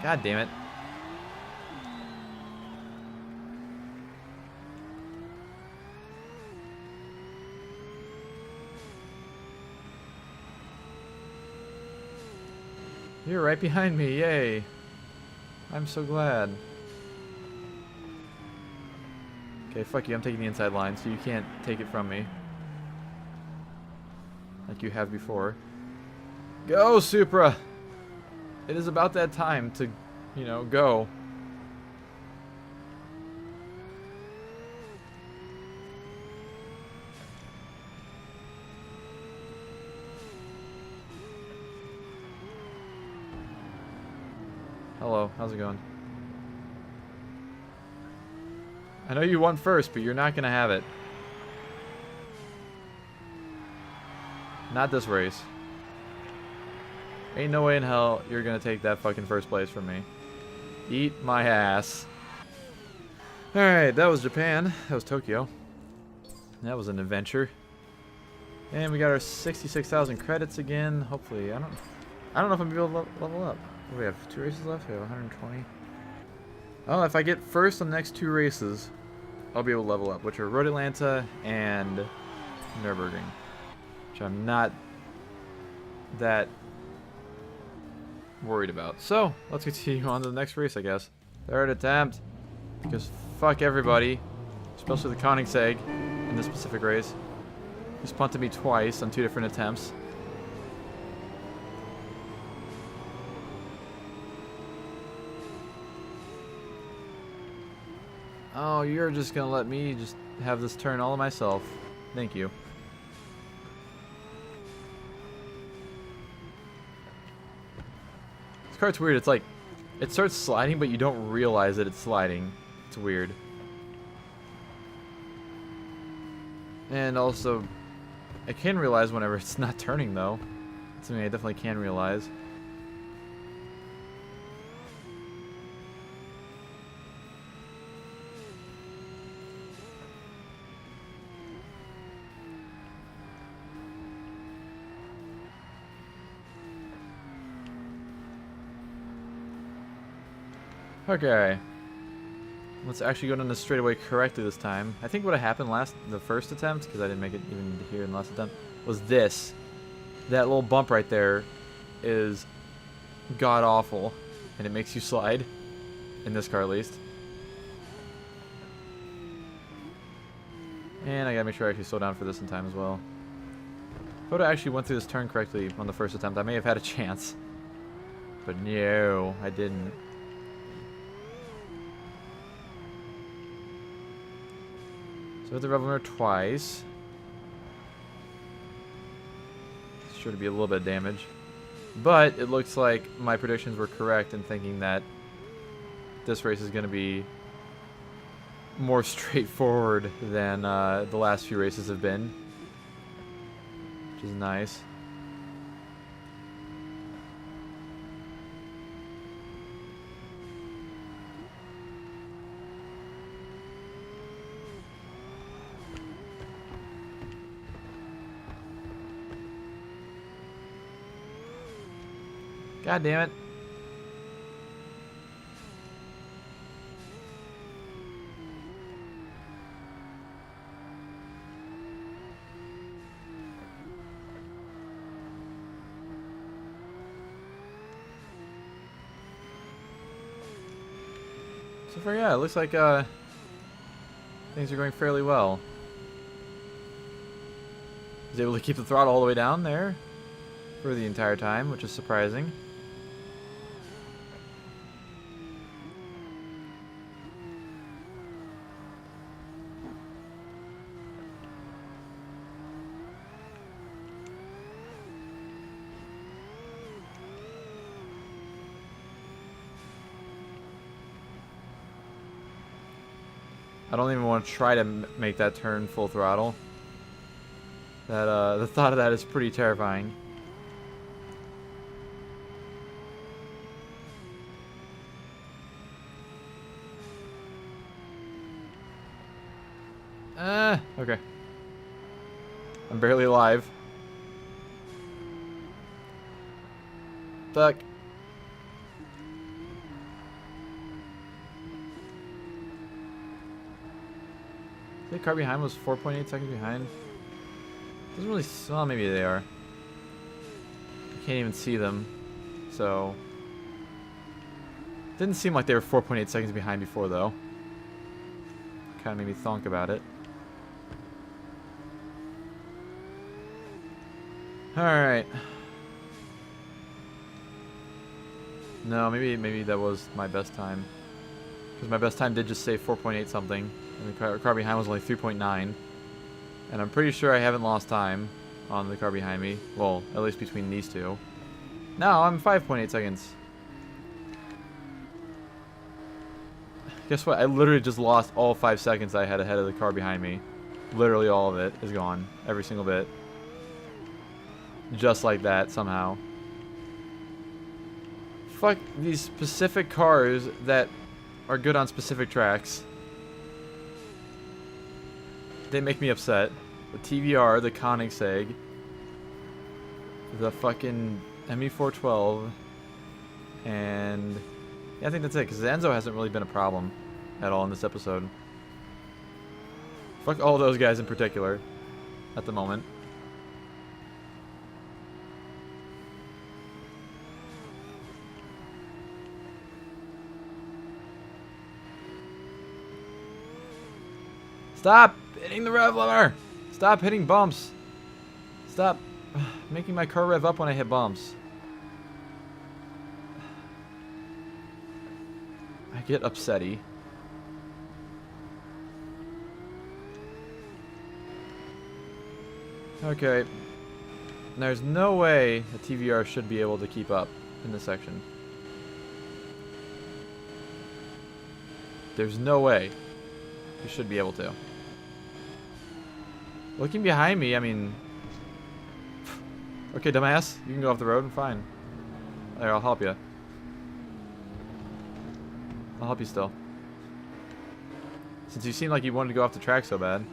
Speaker 1: God damn it. You're right behind me, yay. I'm so glad. Okay, fuck you, I'm taking the inside line, so you can't take it from me. like you have before. Go, Supra! It is about that time to, you know, go. Hello, how's it going? I know you won first, but you're not gonna have it. Not this race. Ain't no way in hell you're gonna take that fucking first place from me. Eat my ass. Alright, that was Japan. That was Tokyo. That was an adventure. And we got our 66,000 credits again. Hopefully, I don't know if I'm gonna be able to level up. What do we have? 2 races left? We have 120. Oh, if I get first on the next 2 races, I'll be able to level up, which are Road Atlanta and Nürburgring. Which I'm not that worried about. So, let's continue on to the next race, I guess. 3rd attempt. Because fuck everybody. Especially the Koenigsegg in this specific race. He's punted me twice on 2 different attempts. Oh, you're just gonna let me just have this turn all to myself. Thank you. This cart's weird. It's like, it starts sliding, but you don't realize that it's sliding. It's weird. And also, I can realize whenever it's not turning, though. It's something I definitely can realize. Okay. Let's actually go down the straightaway correctly this time. I think what happened the first attempt, because I didn't make it even here in the last attempt, was this. That little bump right there is god-awful, and it makes you slide. In this car, at least. And I gotta make sure I actually slow down for this in time as well. If I would have actually went through this turn correctly on the first attempt, I may have had a chance. But no, I didn't. So hit the rev limiter twice. It's sure to be a little bit of damage. But it looks like my predictions were correct in thinking that this race is going to be more straightforward than the last few races have been. Which is nice. God damn it. So far, yeah, it looks like things are going fairly well. I was able to keep the throttle all the way down there for the entire time, which is surprising. I don't even want to try to make that turn full throttle. That the thought of that is pretty terrifying. Okay. I'm barely alive. Fuck. The car behind was 4.8 seconds behind. Doesn't really. Well, maybe they are. I can't even see them, so didn't seem like they were 4.8 seconds behind before, though. Kind of made me thunk about it. Alright. No, maybe that was my best time. Because my best time did just say 4.8 something. And the car behind was only 3.9. And I'm pretty sure I haven't lost time on the car behind me. Well, at least between these two. No, I'm 5.8 seconds. Guess what? I literally just lost all 5 seconds I had ahead of the car behind me. Literally all of it is gone. Every single bit. Just like that, somehow. Fuck these specific cars that are good on specific tracks. They make me upset. The TVR, the Koenigsegg, the fucking ME412, and yeah, I think that's it, because the Enzo hasn't really been a problem at all in this episode. Fuck all those guys in particular at the moment. Stop hitting the rev lever! Stop hitting bumps! Stop making my car rev up when I hit bumps. I get upsetty. Okay. There's no way a TVR should be able to keep up in this section. There's no way you should be able to. Looking behind me, I mean... Okay, dumbass. You can go off the road and fine. There, I'll help you. I'll help you still. Since you seem like you wanted to go off the track so bad.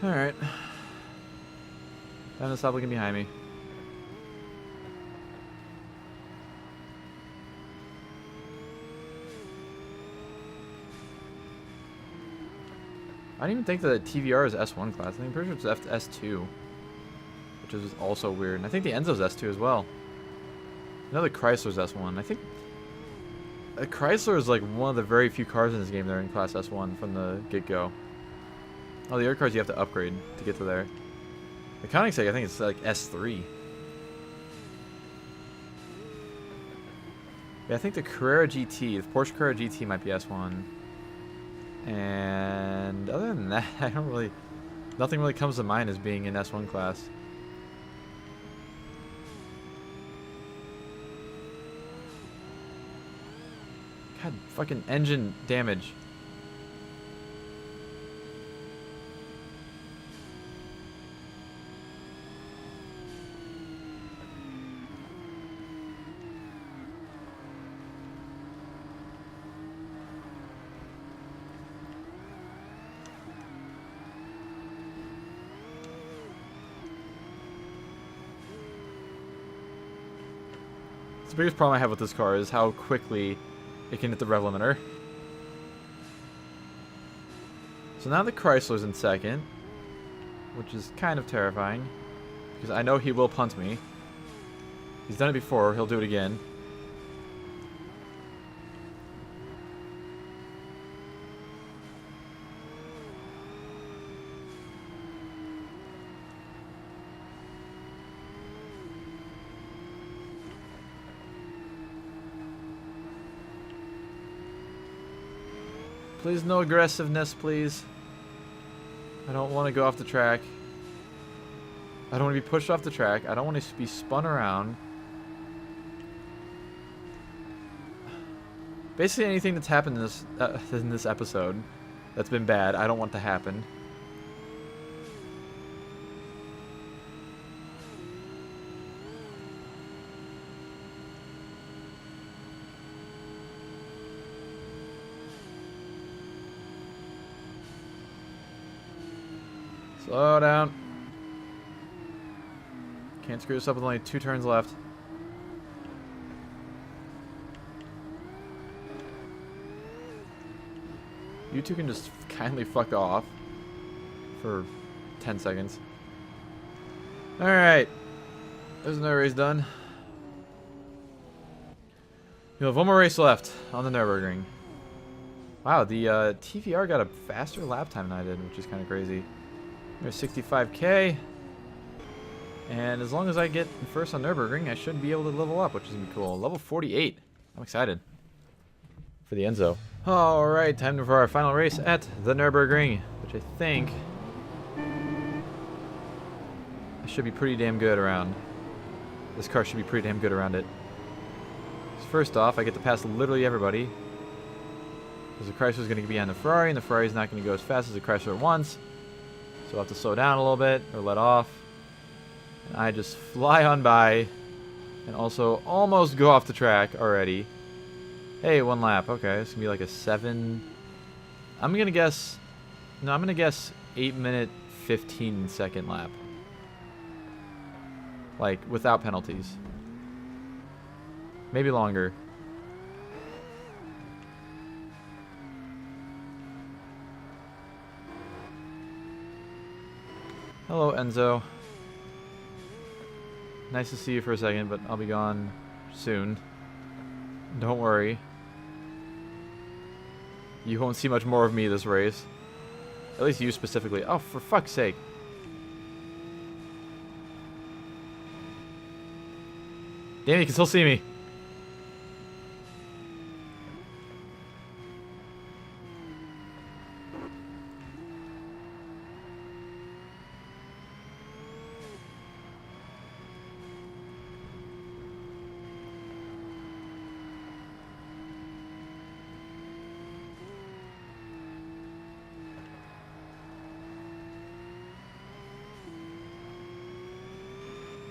Speaker 1: Alright. Time to stop looking behind me. I don't even think the TVR is S1 class. I think I'm pretty sure it's S2. Which is also weird. And I think the Enzo's S2 as well. I know the Chrysler's S1. I think the Chrysler is like one of the very few cars in this game that are in class S1 from the get-go. Oh, the other cars you have to upgrade to get to there. The Koenigsegg, I think it's like S3. Yeah, I think the Carrera GT, the Porsche Carrera GT might be S1. And other than that, I don't really... Nothing really comes to mind as being in S1 class. God, fucking engine damage. The biggest problem I have with this car is how quickly it can hit the rev limiter. So now the Chrysler's in second, which is kind of terrifying, because I know he will punt me. He's done it before, he'll do it again. Please, no aggressiveness, please. I don't want to go off the track. I don't want to be pushed off the track. I don't want to be spun around. Basically, anything that's happened in this episode that's been bad, I don't want to happen. Slow down. Can't screw this up with only 2 turns left. You two can just kindly fuck off for 10 seconds. Alright. There's no race done. We have one more race left on the Nürburgring. Wow, the TVR got a faster lap time than I did, which is kind of crazy. There's 65K. And as long as I get first on Nürburgring, I should be able to level up, which is going to be cool. Level 48. I'm excited for the Enzo. Alright, time for our final race at the Nürburgring, which I think I should be pretty damn good around. This car should be pretty damn good around it. So first off, I get to pass literally everybody. Because the Chrysler is going to be on the Ferrari, and the Ferrari is not going to go as fast as the Chrysler wants. So I'll have to slow down a little bit, or let off. And I just fly on by, and also almost go off the track already. Hey, one lap. Okay, it's going to be like a 7... I'm going to guess... No, I'm going to guess 8-minute, 15-second lap. Like, without penalties. Maybe longer. Hello, Enzo. Nice to see you for a second, but I'll be gone soon. Don't worry. You won't see much more of me this race. At least you specifically. Oh, for fuck's sake. Damn, you can still see me.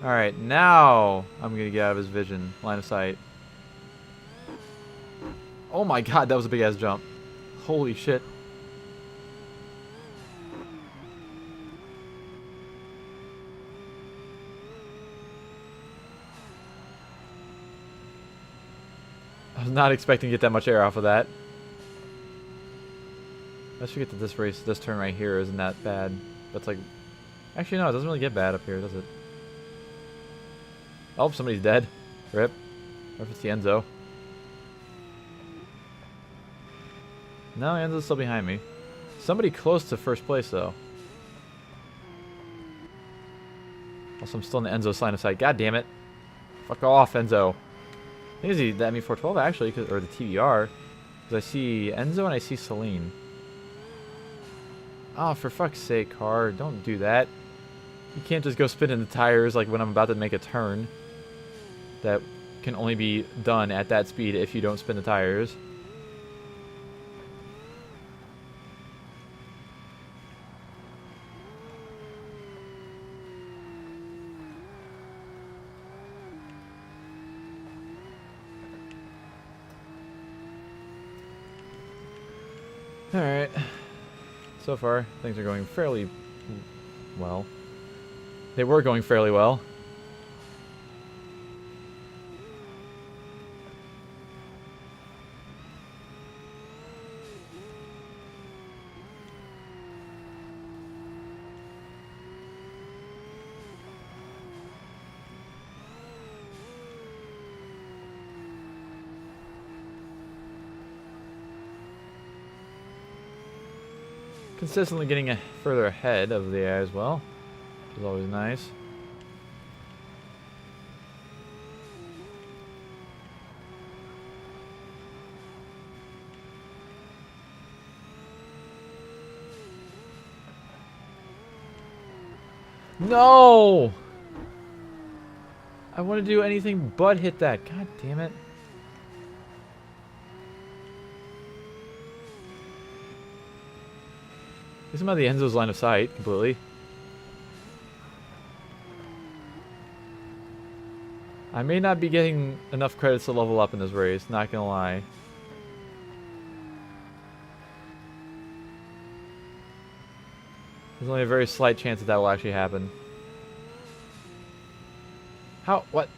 Speaker 1: Alright, now I'm going to get out of his vision. Line of sight. Oh my god, that was a big ass jump. Holy shit. I was not expecting to get that much air off of that. Let's forget that this race, this turn right here isn't that bad. That's like... Actually, no, it doesn't really get bad up here, does it? Oh, somebody's dead. Rip. Or if it's the Enzo. No, Enzo's still behind me. Somebody close to first place, though. Also, I'm still in the Enzo's line of sight. God damn it. Fuck off, Enzo. I think it's the ME412, actually, or the TVR. Because I see Enzo and I see Celine. Oh, for fuck's sake, car. Don't do that. You can't just go spinning the tires like when I'm about to make a turn. That can only be done at that speed if you don't spin the tires. Alright. So far, things are going fairly well. They were going fairly well. Consistently getting further ahead of the AI as well, which is always nice. No! I want to do anything but hit that. God damn it. At least I'm out of the Enzo's line of sight completely. I may not be getting enough credits to level up in this race, not gonna lie. There's only a very slight chance that that will actually happen. How? What?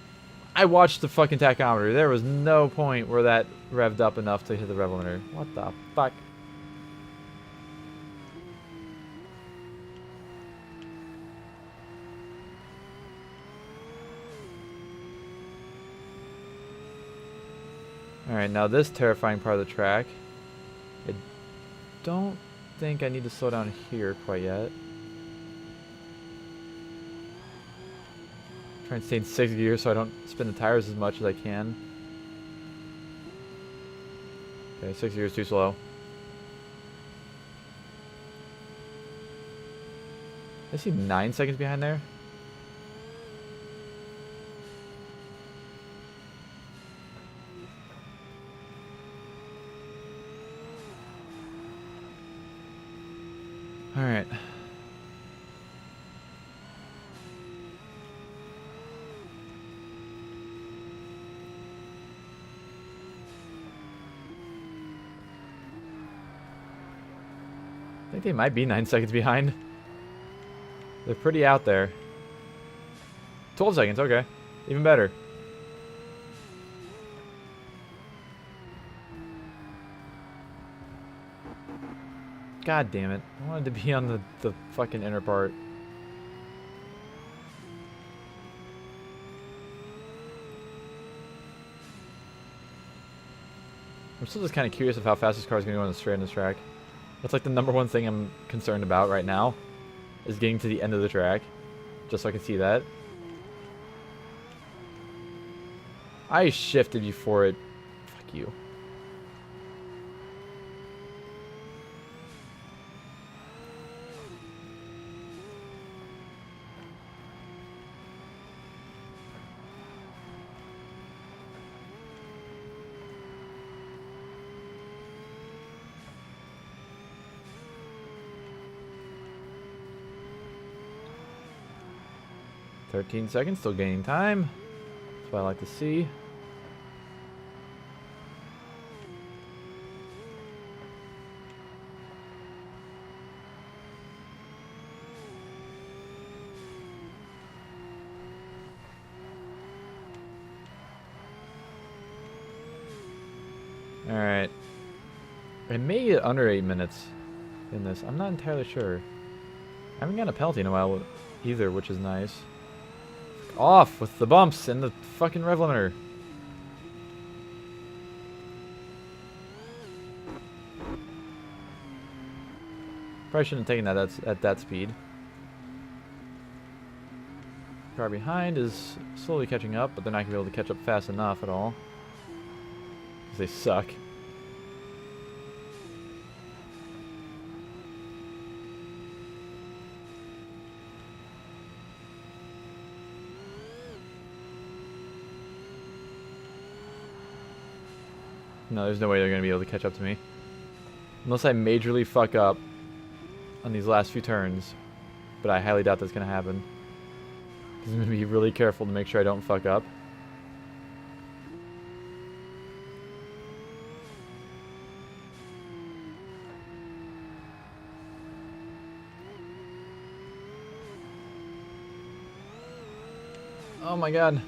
Speaker 1: I watched the fucking tachometer. There was no point where that revved up enough to hit the rev limiter. What the fuck? Alright, now this terrifying part of the track. I don't think I need to slow down here quite yet. Try and stay in 6th gear so I don't spin the tires as much as I can. Okay, 6th gear is too slow. I see 9 seconds behind there. All right. I think they might be 9 seconds behind. They're pretty out there. 12 seconds, okay. Even better. God damn it. I wanted to be on the fucking inner part. I'm still just kind of curious of how fast this car is going to go on the straight on this track. That's like the #1 thing I'm concerned about right now. Is getting to the end of the track. Just so I can see that. I shifted before it. Fuck you. $13 seconds, still gaining time. That's what I like to see. Alright. I may get under 8 minutes in this. I'm not entirely sure. I haven't gotten a penalty in a while either, which is nice. Off with the bumps and the fucking rev limiter. Probably shouldn't have taken that at that speed. Car behind is slowly catching up, but they're not going to be able to catch up fast enough at all. Because they suck. No, there's no way they're going to be able to catch up to me. Unless I majorly fuck up on these last few turns. But I highly doubt that's going to happen. I'm going to be really careful to make sure I don't fuck up. Oh my god.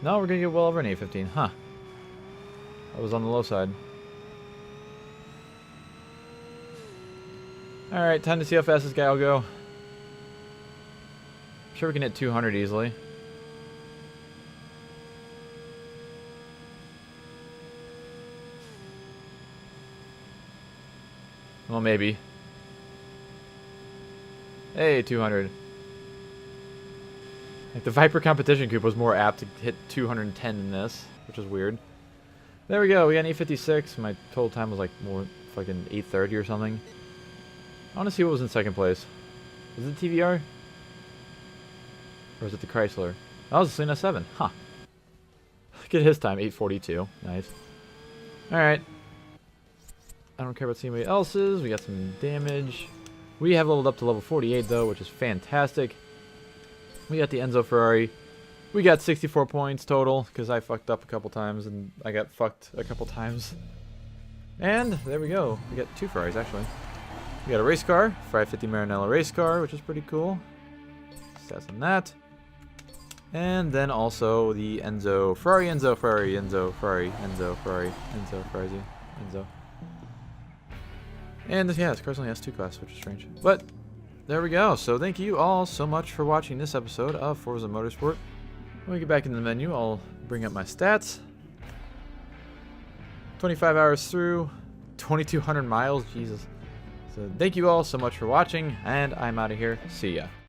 Speaker 1: No, we're gonna get well over an 815, huh? That was on the low side. Alright, time to see how fast this guy will go. I'm sure we can hit 200 easily. Well, maybe. Hey, 200. Like, the Viper competition coupe was more apt to hit 210 than this, which is weird. There we go, we got an 856. My total time was like more fucking 830 or something. I want to see what was in second place. Was it TVR? Or was it the Chrysler? That was a Selena 7. Huh. Look at his time, 842. Nice. Alright. I don't care about seeing anybody else's. We got some damage. We have leveled up to level 48 though, which is fantastic. We got the Enzo Ferrari. We got 64 points total, because I fucked up a couple times, and I got fucked a couple times. And there we go. We got 2 Ferraris, actually. We got a race car, 550 Maranello race car, which is pretty cool. Stats on that. And then also the Enzo Ferrari, Enzo Ferrari, Enzo Ferrari, Enzo Ferrari, Enzo Ferrari, Enzo. And yeah, this car's only has 2 class, which is strange. But there we go. So thank you all so much for watching this episode of Forza Motorsport. When we get back in the menu, I'll bring up my stats. 25 hours through, 2,200 miles, Jesus. So thank you all so much for watching, and I'm out of here. See ya.